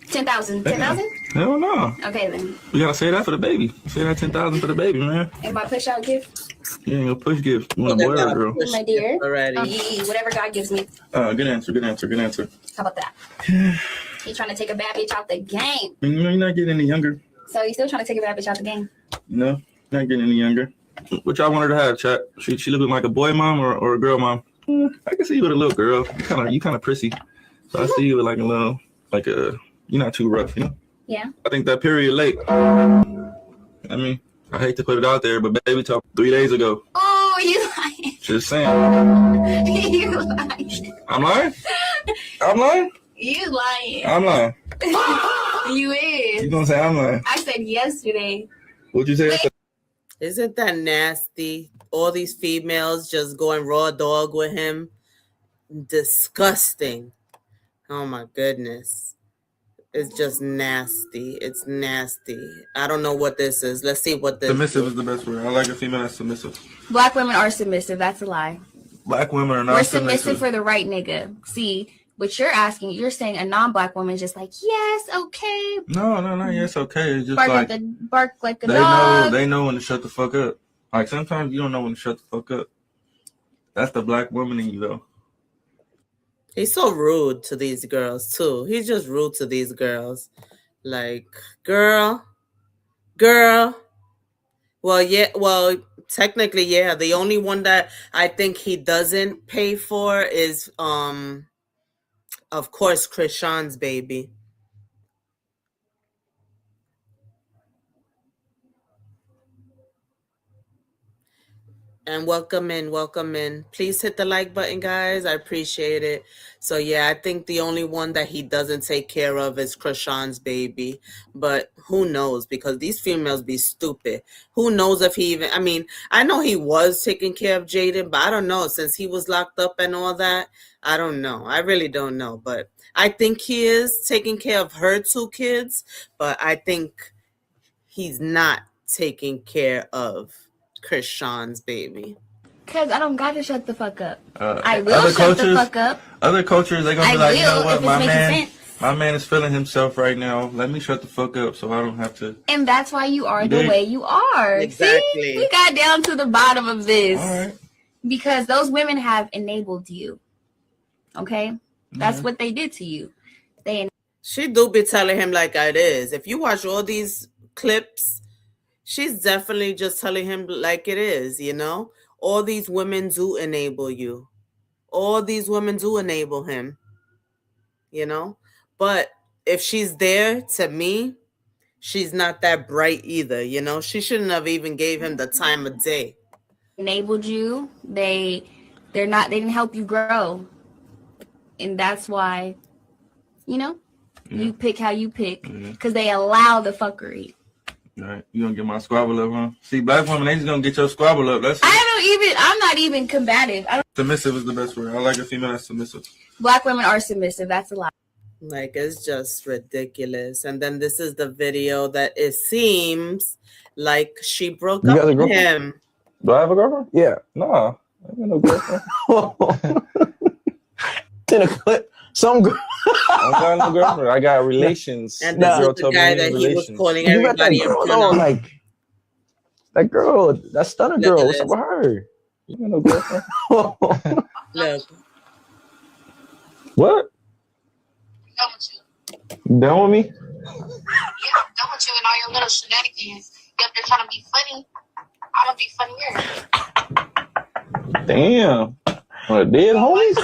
10,000. 10,000? Hell no. Okay then. We gotta say that for the baby. Say that 10,000 for the baby, man. And my push out gift? You ain't gonna push gift. You want a boy or a girl? My dear. Already. Whatever God gives me. Good answer. How about that? He's trying to take a bad bitch out the game. You're not getting any younger. So you still trying to take a bad bitch out the game? No, not getting any younger. What y'all want her to have, chat? She looking like a boy mom or a girl mom? I can see you with a little girl. You kind of prissy. So I see you with like a little, you're not too rough, Yeah. I think that period late. I mean, I hate to put it out there, but baby talked 3 days ago. Oh, you lying. Just saying. You lying. I'm lying? I'm lying? You lying. I'm lying. You is. You gonna say I'm lying? I said yesterday. What'd you say? Isn't that nasty? All these females just going raw dog with him. Disgusting. Oh my goodness. It's just nasty. It's nasty. I don't know what this is. Let's see what this Submissive is the best word. I like a female that's submissive. Black women are submissive. That's a lie. Black women are not We're submissive. submissive for the right nigga. See, what you're asking, you're saying a non-black woman is just like, yes, okay. No, yes, okay. It's just bark like a dog. They know when to shut the fuck up. Like, sometimes you don't know when to shut the fuck up. That's the black woman in you, though. He's so rude to these girls, too. He's just rude to these girls. Like, girl. Well, technically, yeah. The only one that I think he doesn't pay for is, of course, Krishan's baby. And welcome in, welcome in. Please hit the like button, guys. I appreciate it. So yeah, I think the only one that he doesn't take care of is Krishan's baby. But who knows? Because these females be stupid. Who knows if he even, I mean, I know he was taking care of Jaden, but I don't know. Since he was locked up and all that, I don't know. I really don't know. But I think he is taking care of her two kids, but I think he's not taking care of Krishan's baby. Cause I don't got to shut the fuck up. I will Other shut the cultures, fuck up. other cultures, they're gonna be I like, you know will what, if it's making sense. my man is feeling himself right now. Let me shut the fuck up so I don't have to. And that's why you are the Dig. way you are. Exactly. See, we got down to the bottom of this. All right. Because those women have enabled you. Okay? That's what they did to you. She do be telling him like it is. If you watch all these clips, she's definitely just telling him like it is, you know? All these women do enable you. All these women do enable him, you know? But if she's there, to me, she's not that bright either, you know? She shouldn't have even gave him the time of day. Enabled you. They didn't help you grow. And that's why, you know, you pick how you pick. Because they allow the fuckery. All right. You gonna get my squabble up, huh? See, black women, they just gonna get your squabble up. That's it. I'm not even combative. Submissive is the best word. I like a female that's submissive. Black women are submissive. That's a lie. Like, it's just ridiculous. And then this is the video that it seems like she broke up with him. Do I have a girlfriend? Yeah. No. I ain't got no girlfriend. In a clip, some girl. I don't got no girlfriend. I got relations. And this girl is the told me guy we in that he was relations. calling You got that everybody in girl front though, of. like that girl, that Stunna Look Girl. at What's up this. with her? You got no girlfriend? Look, What? Done with you. Done with me? Yeah, I'm done with you and all your little shenanigans. If they're trying to be funny, I'm gonna be funnier. Damn. What, dead homies?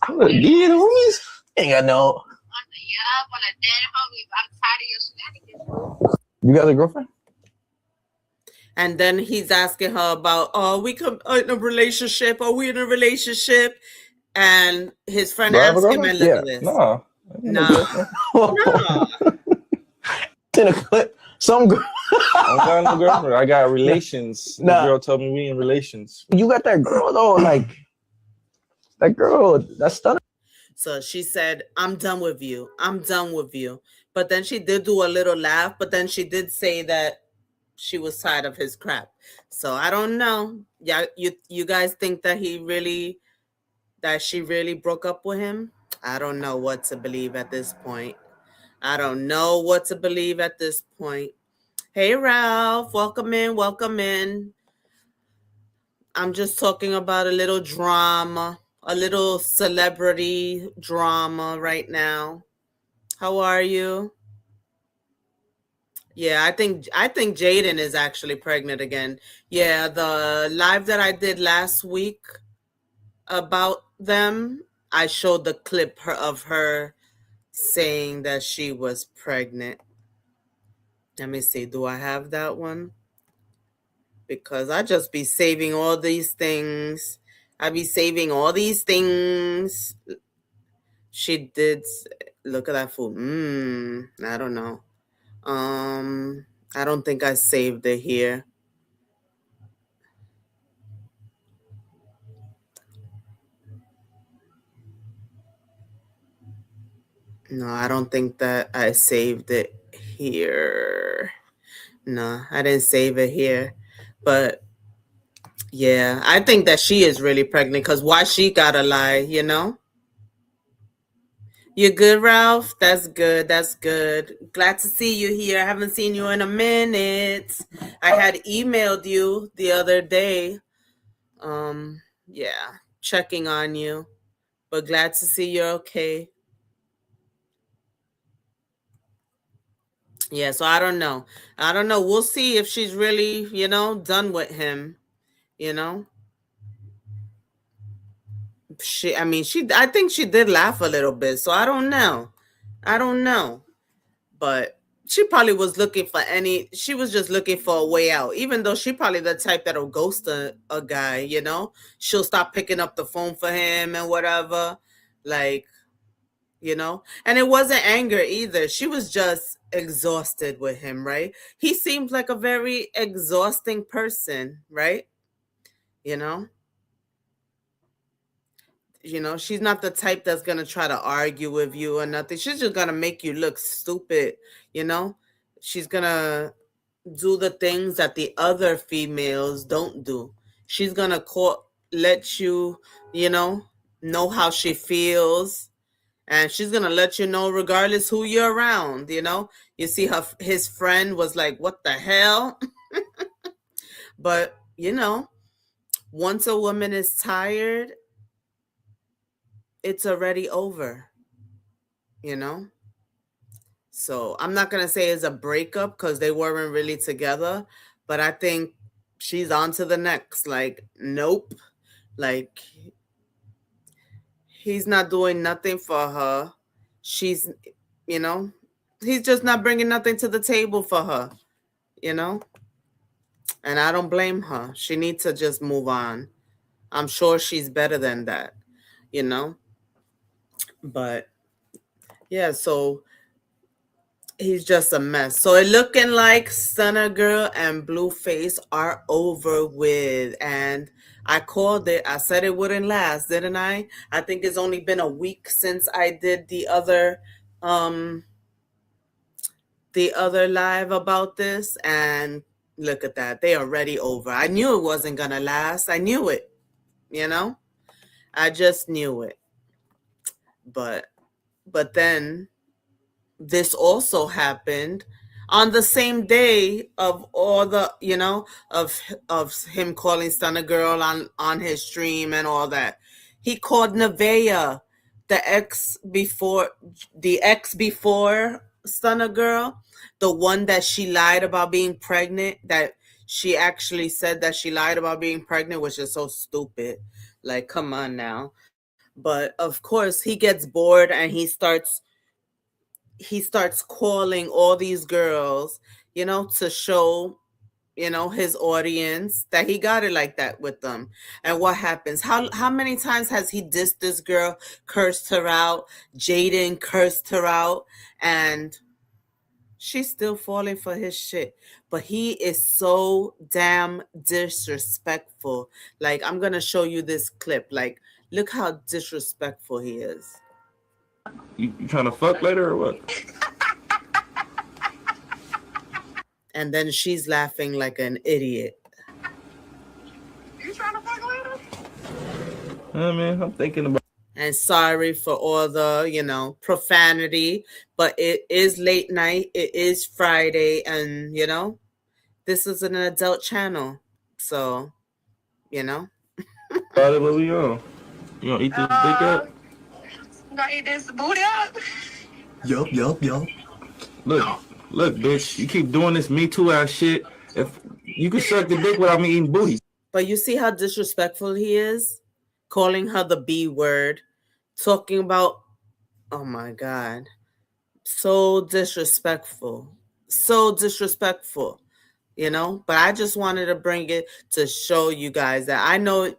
What, dead homies? Ain't got no. Yeah, I'm on a dead homie, but I'm tired of your shenanigans. You got a girlfriend? and then he's asking her about, oh, we come in a relationship? Are we in a relationship? And his friend Do I have a asked him, girlfriend? and look Yeah. at this. No. Nah. Nah. In a clip, some girl. I don't got no girlfriend. I got relations. Nah. The girl told me we in relations. You got that girl though, like that girl, that Stunna. So she said, I'm done with you. I'm done with you. But then she did do a little laugh, but then she did say that she was tired of his crap. So I don't know. Yeah, you guys think that she really broke up with him? I don't know what to believe at this point. I don't know what to believe at this point. Hey Ralph, welcome in, welcome in. I'm just talking about a little drama, a little celebrity drama right now. How are you? Yeah, I think Jaden is actually pregnant again. Yeah, the live that I did last week about them, I showed the clip of her saying that she was pregnant. Let me see, do I have that one? Because I just be saving all these things. I be saving all these things. She did look at that food. I don't know. I don't think I saved it here. No, I don't think that I saved it here. No, I didn't save it here. But yeah, I think that she is really pregnant because why she gotta lie, you know? You good, Ralph? That's good. That's good. Glad to see you here. I haven't seen you in a minute. I had emailed you the other day. Yeah, checking on you. But glad to see you're okay. Yeah, so I don't know. I don't know. We'll see if she's really, done with him, you know? I think she did laugh a little bit, so I don't know. I don't know. But she probably was looking for she was just looking for a way out, even though she probably the type that'll ghost a guy, you know? She'll stop picking up the phone for him and whatever. Like, you know? And it wasn't anger either. She was just exhausted with him, right? He seems like a very exhausting person, right? You know? She's not the type that's gonna try to argue with you or nothing. She's just gonna make you look stupid, you know? She's gonna do the things that the other females don't do. She's gonna let you, know how she feels, and she's gonna let you know regardless who you're around. You see, his friend was like, "What the hell?" But once a woman is tired, it's already over. You know. So I'm not gonna say it's a breakup because they weren't really together, but I think she's on to the next. Like, nope. Like, he's not doing nothing for her. She's, you know, he's just not bringing nothing to the table for her, you know? And I don't blame her. She needs to just move on. I'm sure she's better than that, you know? But yeah, so he's just a mess. So it looking like Stunna Girl and Blueface are over with. And I called it. I said it wouldn't last, didn't I? I think it's only been a week since I did the other live about this, and look at that. They are already over. I knew it wasn't gonna last. I knew it, you know? I just knew it. But then this also happened on the same day of all the of him calling Stunna Girl on his stream and all that. He called Nevaeh, the ex before Stunna Girl, the one that she lied about being pregnant, that she actually said that she lied about being pregnant, which is so stupid. Like, come on now. But of course he gets bored and he starts calling all these girls, to show, his audience that he got it like that with them. And what happens? How many times has he dissed this girl, cursed her out? Jaden cursed her out, and she's still falling for his shit. But he is so damn disrespectful. Like, I'm gonna show you this clip. Like, look how disrespectful he is. You trying to fuck later or what? And then she's laughing like an idiot. You trying to fuck later? Man, I'm thinking about. And sorry for all the, profanity, but it is late night. It is Friday, and, this is an adult channel. So, What we on? You gonna eat this dick up? You gonna eat this booty up? Yup. Look, bitch. You keep doing this Me Too ass shit. If you can suck the dick without me eating booty. But you see how disrespectful he is? Calling her the B word. Talking about, oh my God. So disrespectful. So disrespectful. But I just wanted to bring it to show you guys that I know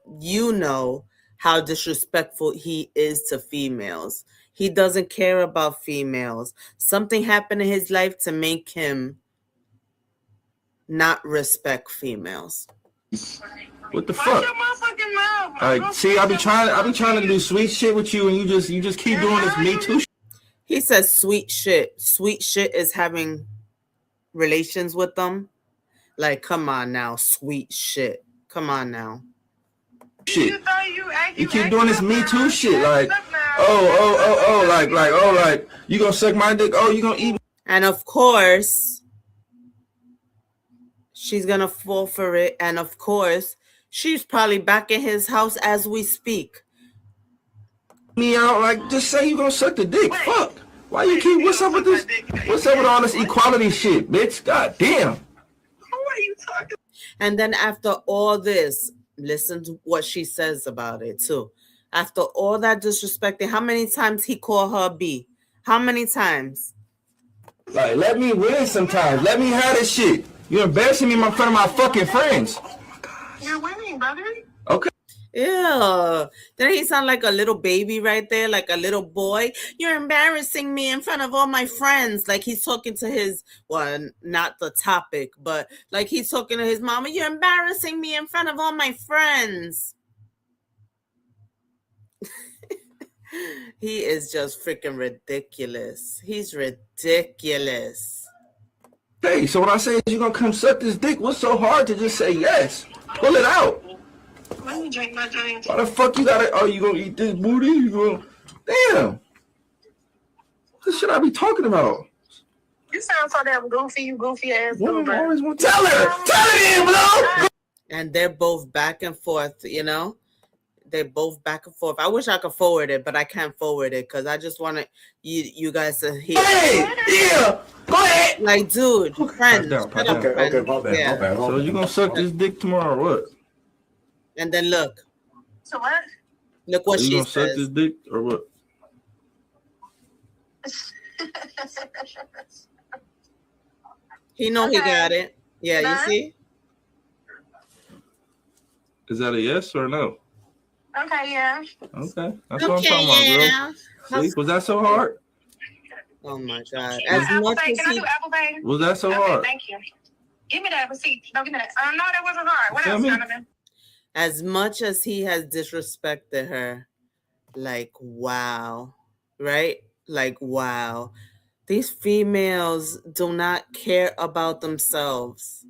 how disrespectful he is to females. He doesn't care about females. Something happened in his life to make him not respect females. What the fuck? Like, see, I be trying to do sweet shit with you, and you just keep doing this Me Too shit. He says sweet shit. Sweet shit is having relations with them. Like, come on now, sweet shit. Come on now. Shit. You keep doing this Me Too shit. Like, like, you gonna suck my dick? Oh, you gonna eat? And of course, she's gonna fall for it. And of course, she's probably back in his house as we speak. Me out, like, just say you gonna suck the dick. Fuck. Why you keep? What's up with this? What's up with all this equality shit, bitch? God damn. What are you talking? And then after all this, listen to what she says about it too. After all that disrespecting, how many times he called her B? How many times? Like, let me win sometimes. Let me have this shit. You're embarrassing me in front of my fucking friends. You're winning, brother. Okay. Yeah. Then he sound like a little baby right there, like a little boy. You're embarrassing me in front of all my friends. Like he's talking to his, well, not the topic, but like he's talking to his mama. You're embarrassing me in front of all my friends. He is just freaking ridiculous. He's ridiculous. Hey, so when I say you're gonna come suck this dick, what's so hard to just say yes? Pull it out. Let me drink my drink. Why the fuck you gotta, oh, you gonna eat this booty? You gonna, damn. What should I be talking about? You sound so damn goofy, you goofy ass Woman goober. always want tell her! Tell it in, Blue! And they're both back and forth, you know? They're both back and forth. I wish I could forward it, but I can't forward it because I just wanted you guys to hear. Hey! Yeah! Go ahead! Like, dude, friends. down, Shut down. up, Okay, friends. okay, my bad, Yeah. my bad. So you gonna suck this dick tomorrow or what? And then look So what? what You she gonna suck this says. dick or what? He know he Okay. got it. Yeah, you Done? see? Is that a yes or no? Okay, yeah. Okay, that's what I'm Okay, talking about, girl. yeah. See, was that so hard? Oh my God. Can I As Apple much Pay? as Can I he do Apple Pay? Was that so Okay, hard? thank you. Give me that receipt. Don't give me that. No, that wasn't hard. What Tell else, me. Jonathan? as much as he has disrespected her, like wow. Right? Like wow. These females do not care about themselves.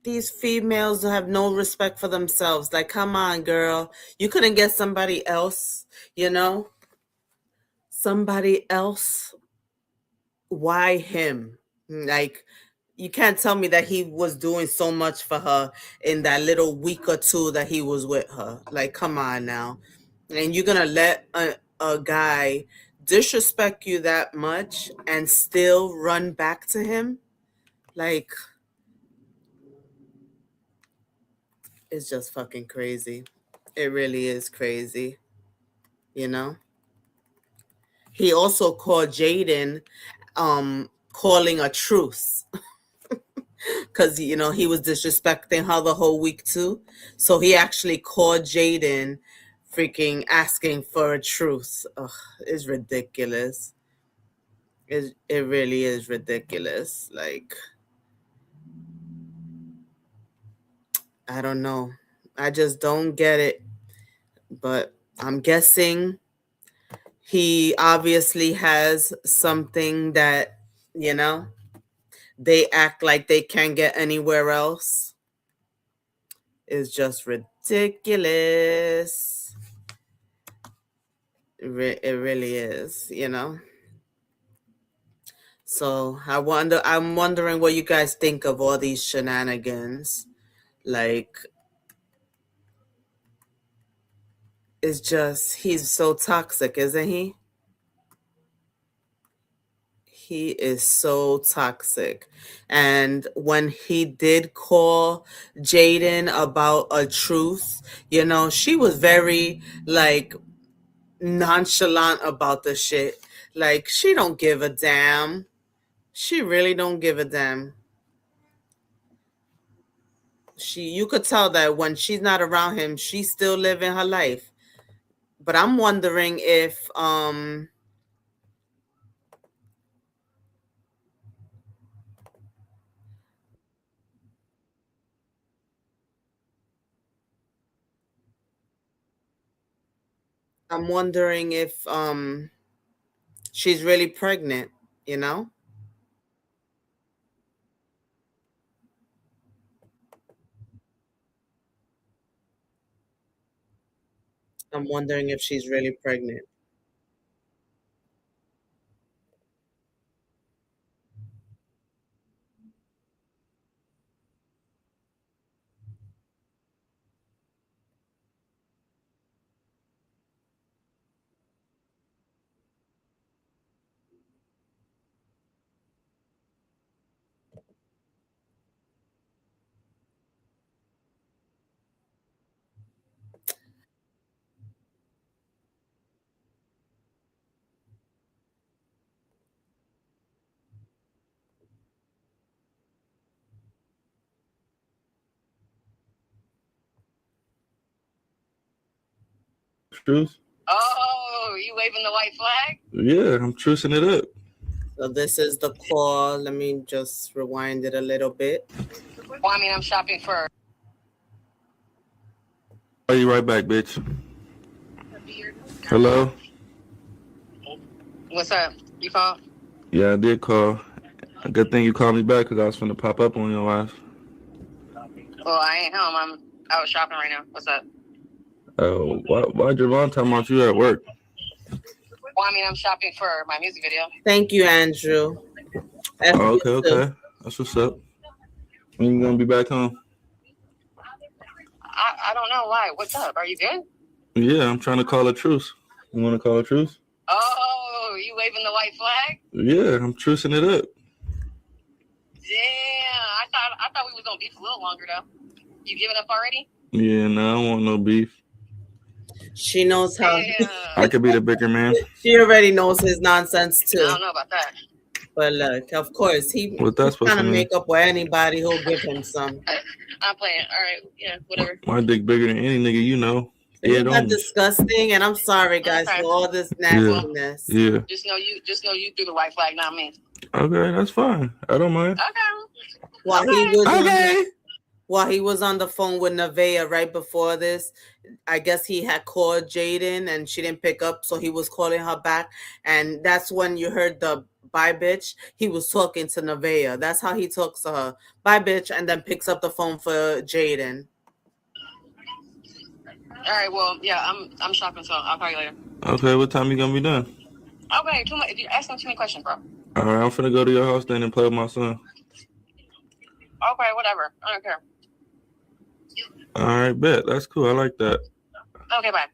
These females have no respect for themselves. Like, come on, girl. You couldn't get somebody else, you know? Somebody else. Why him? Like, you can't tell me that he was doing so much for her in that little week or two that he was with her. Like, come on now. And you're gonna let a guy disrespect you that much and still run back to him? Like, it's just fucking crazy. It really is crazy, you know? He also called Jaden calling a truce because you know he was disrespecting her the whole week too. So he actually called Jaden freaking asking for a truce. Ugh, it's ridiculous. It really is ridiculous. Like, I don't know. I just don't get it. But I'm guessing he obviously has something that, you know, they act like they can't get anywhere else. Is just ridiculous. It really is, you know. So I'm wondering what you guys think of all these shenanigans. Like, it's just, he's so toxic, isn't he? He is so toxic. And when he did call Jaden about a truth, you know, she was very like nonchalant about the shit. Like, she don't give a damn. She really don't give a damn. You could tell that when she's not around him, she's still living her life. But I'm wondering if she's really pregnant, you know? I'm wondering if she's really pregnant. truce? Oh, you waving the white flag? Yeah, I'm trucing it up. So this is the call. Let me just rewind it a little bit. Well, I mean, I'm shopping for. Are you right back, bitch? Hello? What's up? You called? Yeah, I did call. A good thing you called me back because I was finna pop up on your ass. Well, I ain't home. I'm out shopping right now. What's up? Oh, why Javon talking about you at work? Well, I mean, I'm shopping for my music video. Thank you, Andrew. Oh, okay. That's what's up. When you gonna be back home? I don't know why. What's up? Are you good? Yeah, I'm trying to call a truce. You want to call a truce? Oh, you waving the white flag? Yeah, I'm trucing it up. Yeah, I thought we was gonna beef a little longer though. You giving up already? Yeah, no, I don't want no beef. She knows how. Yeah. I could be the bigger man. She already knows his nonsense I too. don't know about that. But look, of course, he's What that's supposed trying to to mean? make up with anybody who'll give him some. I'm playing. All right. Yeah. Whatever. My dick bigger than any nigga you know. Isn't Yeah, that disgusting? And I'm sorry, guys, Okay. for all this nastiness. Yeah. Just know you threw the white flag, not me. Okay, that's fine. I don't mind. Okay. While he Okay. was Okay. while he was on the phone with Nevaeh right before this, I guess he had called Jaden and she didn't pick up, so he was calling her back. And that's when you heard the bye bitch. He was talking to Nevaeh. That's how he talks to her. Bye bitch, and then picks up the phone for Jaden. All right. Well, yeah. I'm shopping, so I'll call you later. Okay, what time you gonna be done? Okay. Too much. You're asking too many questions, bro. All right, I'm finna go to your house then and play with my son. Okay. Whatever. I don't care. All right, bet. That's cool. I like that. Okay. Bye.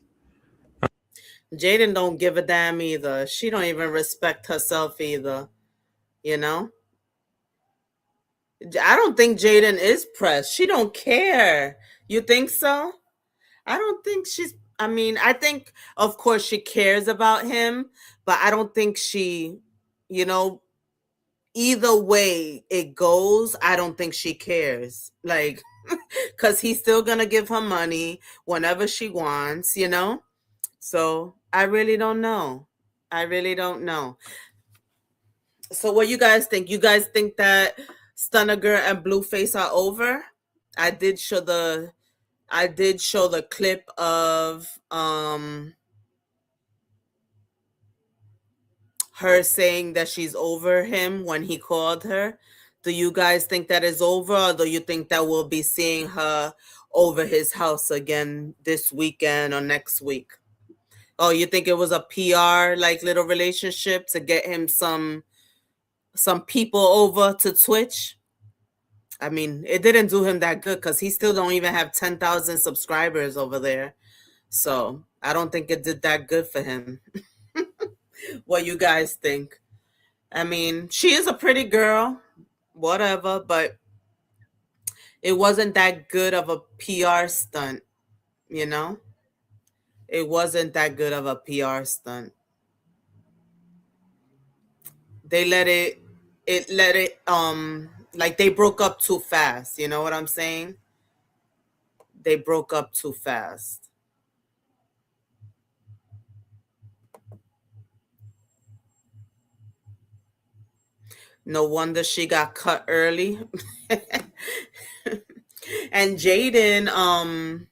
Jaden don't give a damn either. She don't even respect herself either. You know? I don't think Jaden is pressed. She don't care. You think so? I don't think I think of course she cares about him, but I don't think she, either way it goes, I don't think she cares. Like, because he's still going to give her money whenever she wants, So I really don't know. So what you guys think? You guys think that Stunna Girl and Blueface are over? I did show the clip of her saying that she's over him when he called her. Do you guys think that is over, or do you think that we'll be seeing her over his house again this weekend or next week? Oh, you think it was a PR like little relationship to get him some people over to Twitch? I mean, it didn't do him that good because he still don't even have 10,000 subscribers over there. So I don't think it did that good for him. What you guys think? I mean, she is a pretty girl, whatever, but it wasn't that good of a PR stunt, you know? It wasn't that good of a PR stunt. They let it like they broke up too fast, you know what I'm saying? They broke up too fast. No wonder she got cut early. And Jaden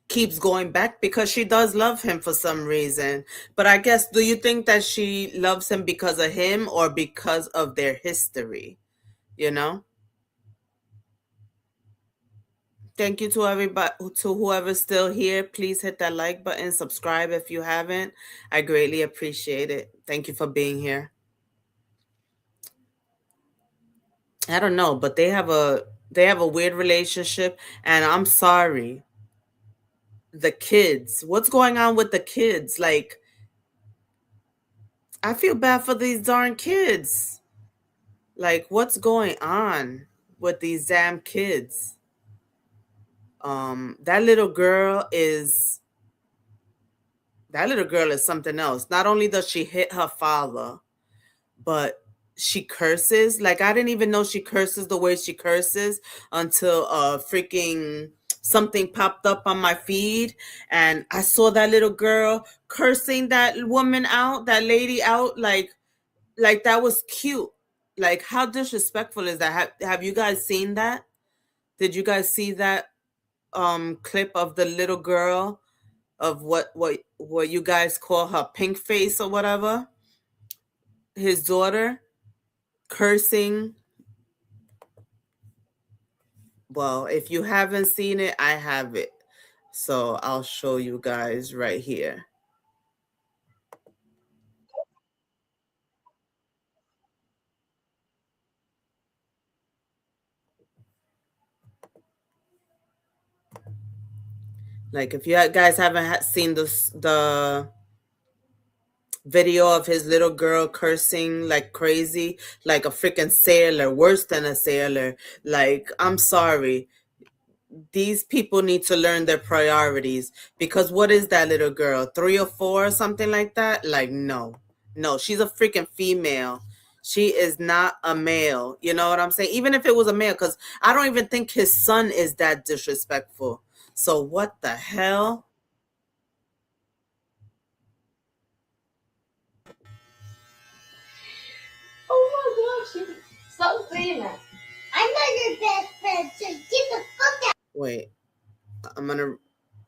keeps going back because she does love him for some reason. But I guess, do you think that she loves him because of him or because of their history? You know? Thank you to everybody, to whoever's still here. Please hit that like button, subscribe if you haven't. I greatly appreciate it. Thank you for being here. I don't know, but they have a weird relationship, and I'm sorry. The kids, what's going on with the kids? Like, I feel bad for these darn kids. Like, what's going on with these damn kids? That little girl is something else. Not only does she hit her father, but she curses. Like, I didn't even know she curses the way she curses until freaking something popped up on my feed, and I saw that little girl cursing that woman out, that lady out, like that was cute. Like, how disrespectful is that? Have you guys seen that? Did you guys see that clip of the little girl, of what you guys call her pink face or whatever? His daughter cursing. Well, if you haven't seen it, I have it. So I'll show you guys right here. Like, if you guys haven't seen the video of his little girl cursing like crazy, like a freaking sailor, worse than a sailor. Like, I'm sorry. These people need to learn their priorities, because what is that little girl? 3 or 4 or something like that? Like, no. No, she's a freaking female. She is not a male. You know what I'm saying? Even if it was a male, because I don't even think his son is that disrespectful. So what the hell? Oh my gosh, stop saying that. I'm not your best friend, so get the fuck out. Wait, I'm gonna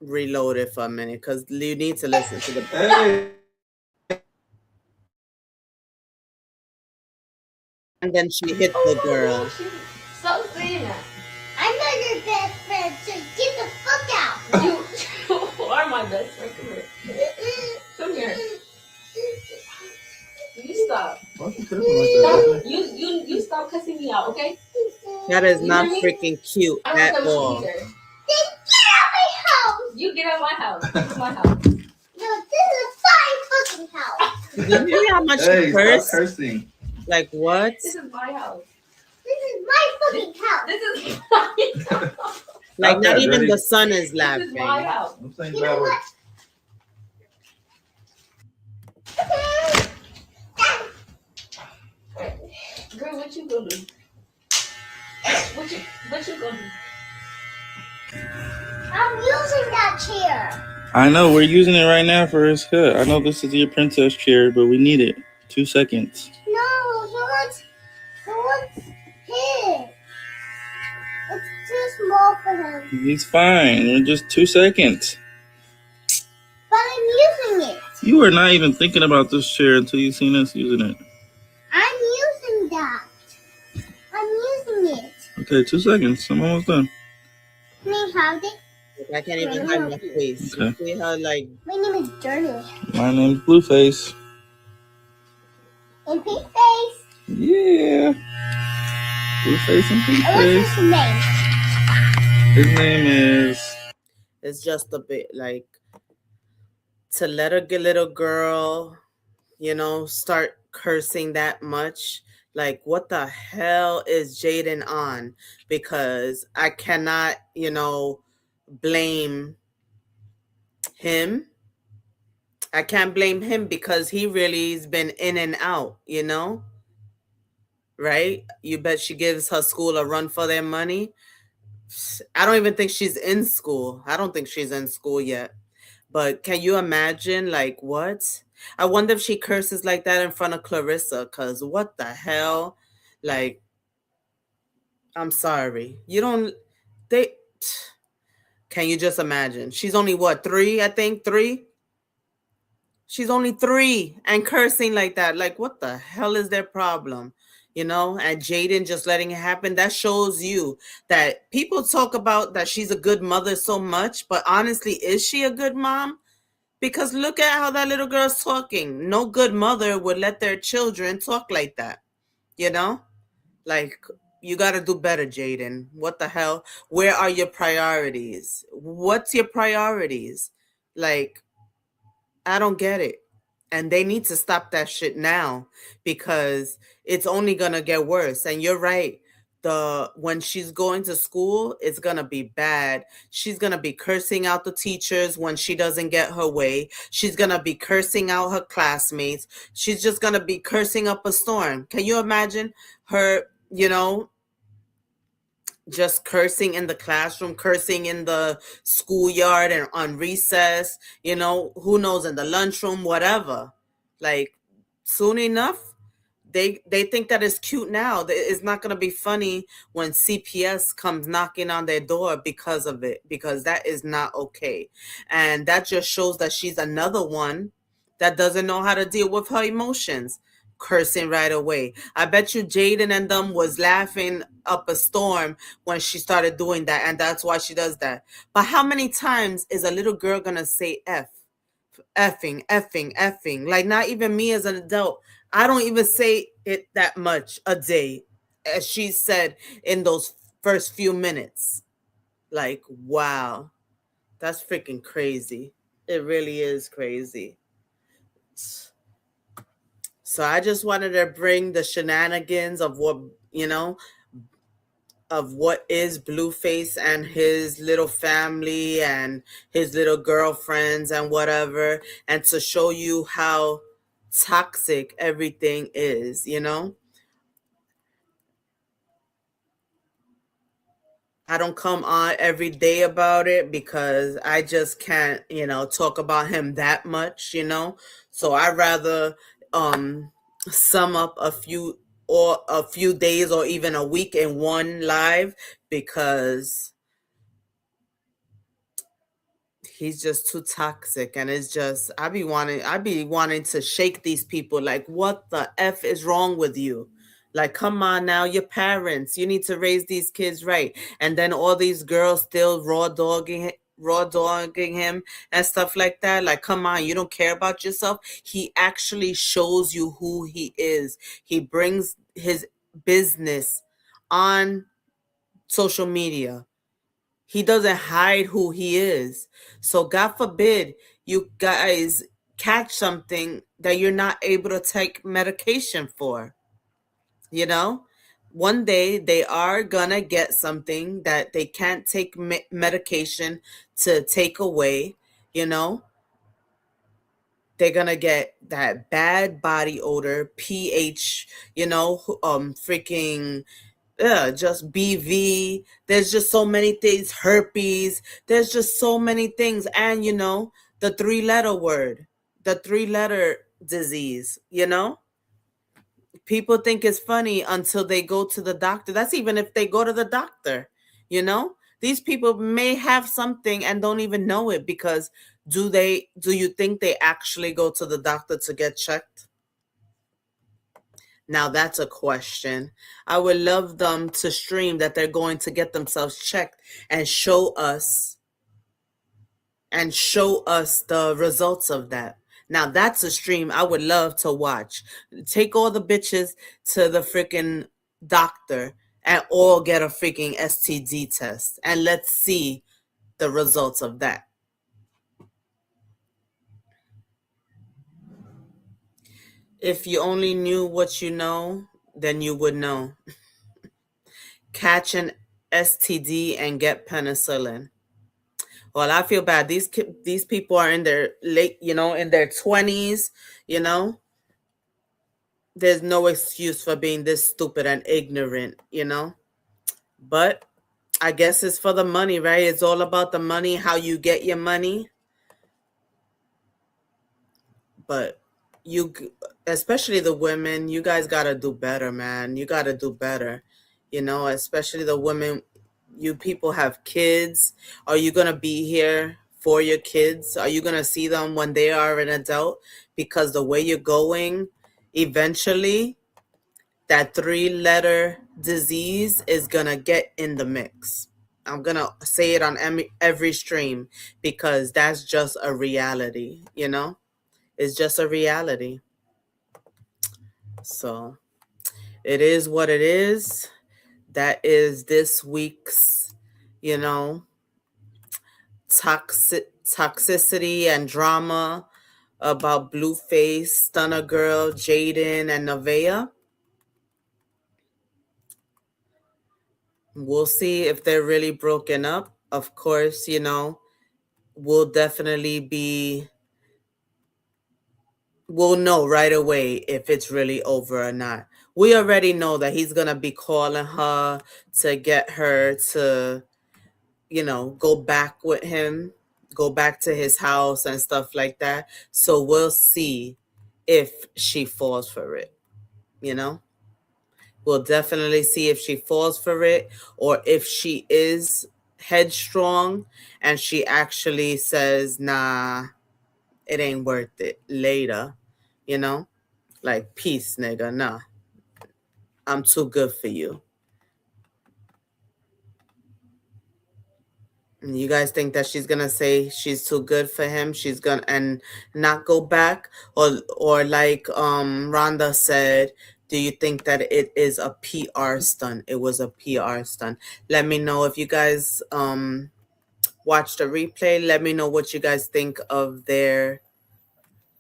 reload it for a minute, because you need to listen to the. Hey. And then she hit the girl. Stop saying that. I'm not your best friend, so get the fuck out. You are my best friend. Come here. Come here. You stop. Why you cussing like that? Stop. You stop cussing me out, okay? That is You not hear me? freaking cute I at don't know all. either. Then get out of my house. You get out of my house. This is my house. No, this is my fucking house. Did you hear how much Hey, she stop cursed? cursing. Like, what? This is my house. This is my fucking house. This is my house. Like, Stop not that, even Betty. the sun is This is my laughing. house. I'm saying You bad know words. what? Girl, what you gonna do? What you gonna do? I'm using that chair. I know, we're using it right now for his cut. I know this is your princess chair, but we need it. 2 seconds. No, he wants his. It's too small for him. He's fine. We're just 2 seconds. But I'm using it. You are not even thinking about this chair until you've seen us using it. I'm using that. I'm using it. Okay, 2 seconds. I'm almost done. Can I have it? I can't even hide my face. Okay. You see her, like, My name is Journey. My name's Blueface. And Pink Face. Yeah. Blueface and Pink What's Face. his name? His name is... it's just a bit like, to let a little girl, start cursing that much. Like, what the hell is Jaden on? Because I cannot, blame him. I can't blame him, because he really has been in and out, right? You bet she gives her school a run for their money. I don't even think she's in school. I don't think she's in school yet. But can you imagine, like, what? I wonder if she curses like that in front of Clarissa, because what the hell? Like, I'm sorry. You don't, they, can you just imagine? She's only what, 3, I think? 3? She's only 3 and cursing like that. Like, what the hell is their problem? And Jaden just letting it happen. That shows you that people talk about that she's a good mother so much, but honestly, is she a good mom? Because look at how that little girl's talking. No good mother would let their children talk like that. Like, you got to do better, Jaden. What the hell? Where are your priorities? What's your priorities? Like, I don't get it. And they need to stop that shit now, because it's only going to get worse. And you're right. When she's going to school, it's going to be bad. She's going to be cursing out the teachers when she doesn't get her way. She's going to be cursing out her classmates. She's just going to be cursing up a storm. Can you imagine her, just cursing in the classroom, cursing in the schoolyard and on recess, who knows, in the lunchroom, whatever. Like, soon enough, they think that it's cute now. It's not going to be funny when CPS comes knocking on their door because of it, because that is not okay. And that just shows that she's another one that doesn't know how to deal with her emotions, cursing right away. I bet you Jaden and them was laughing up a storm when she started doing that, and that's why she does that. But how many times is a little girl gonna say effing, effing, effing? Like, not even me as an adult, I don't even say it that much a day, as she said in those first few minutes. Like, wow, that's freaking crazy. It really is crazy. So I just wanted to bring the shenanigans of what is Blueface and his little family and his little girlfriends and whatever, and to show you how toxic everything is. I don't come on every day about it because I just can't, talk about him that much. So I rather sum up a few days or even a week in one live, because he's just too toxic. And it's just, I be wanting to shake these people. Like, what the F is wrong with you? Like, come on now, your parents, you need to raise these kids right. And then all these girls still raw dogging him and stuff like that. Like, come on, you don't care about yourself. He actually shows you who he is. He brings his business on social media. He doesn't hide who he is. So God forbid you guys catch something that you're not able to take medication for. You know, one day they are gonna get something that they can't take medication to take away. You know, they're gonna get that bad body odor, pH. Freaking just BV. There's just so many things. Herpes. There's just so many things. And the three-letter word, the three-letter disease. People think it's funny until they go to the doctor. That's even if they go to the doctor. These people may have something and don't even know it, because do you think they actually go to the doctor to get checked? Now that's a question. I would love them to stream that they're going to get themselves checked and show us the results of that. Now that's a stream I would love to watch. Take all the bitches to the freaking doctor and all get a freaking STD test, and let's see the results of that. If you only knew what you know, then you would know. Catch an STD and get penicillin. Well, I feel bad. These people are in their late, in their 20s. You know, there's no excuse for being this stupid and ignorant. But I guess it's for the money, right? It's all about the money, how you get your money. But you, especially the women, you guys gotta do better, man. You gotta do better. Especially the women. You people have kids. Are you gonna be here for your kids? Are you gonna see them when they are an adult? Because the way you're going, eventually that three-letter disease is gonna get in the mix. I'm gonna say it on every stream, because that's just a reality. It's just a reality. So it is what it is. That is this week's, you know, toxicity and drama about Blueface, Stunna Girl, Jaden, and Nevaeh. We'll see if they're really broken up. Of course, we'll definitely be we'll know right away if it's really over or not. We already know that he's gonna be calling her to get her to, go back with him, go back to his house and stuff like that. So we'll see if she falls for it, you know? We'll definitely see if she falls for it or if she is headstrong and she actually says, nah, it ain't worth it later, you know? Like, peace, nigga. Nah, I'm too good for you. And you guys think that she's gonna say she's too good for him? She's gonna and not go back, or like Rhonda said, do you think that it is a PR stunt? It was a PR stunt. Let me know if you guys watch the replay. Let me know what you guys think of their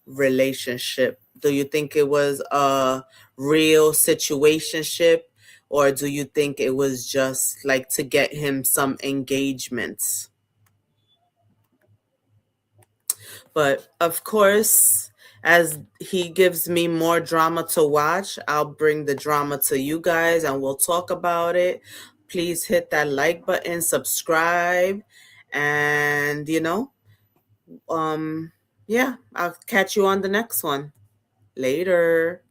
relationship. Do you think it was a real situationship, or do you think it was just like to get him some engagements? But of course, as he gives me more drama to watch, I'll bring the drama to you guys and we'll talk about it. Please hit that like button, subscribe, and yeah, I'll catch you on the next one. Later.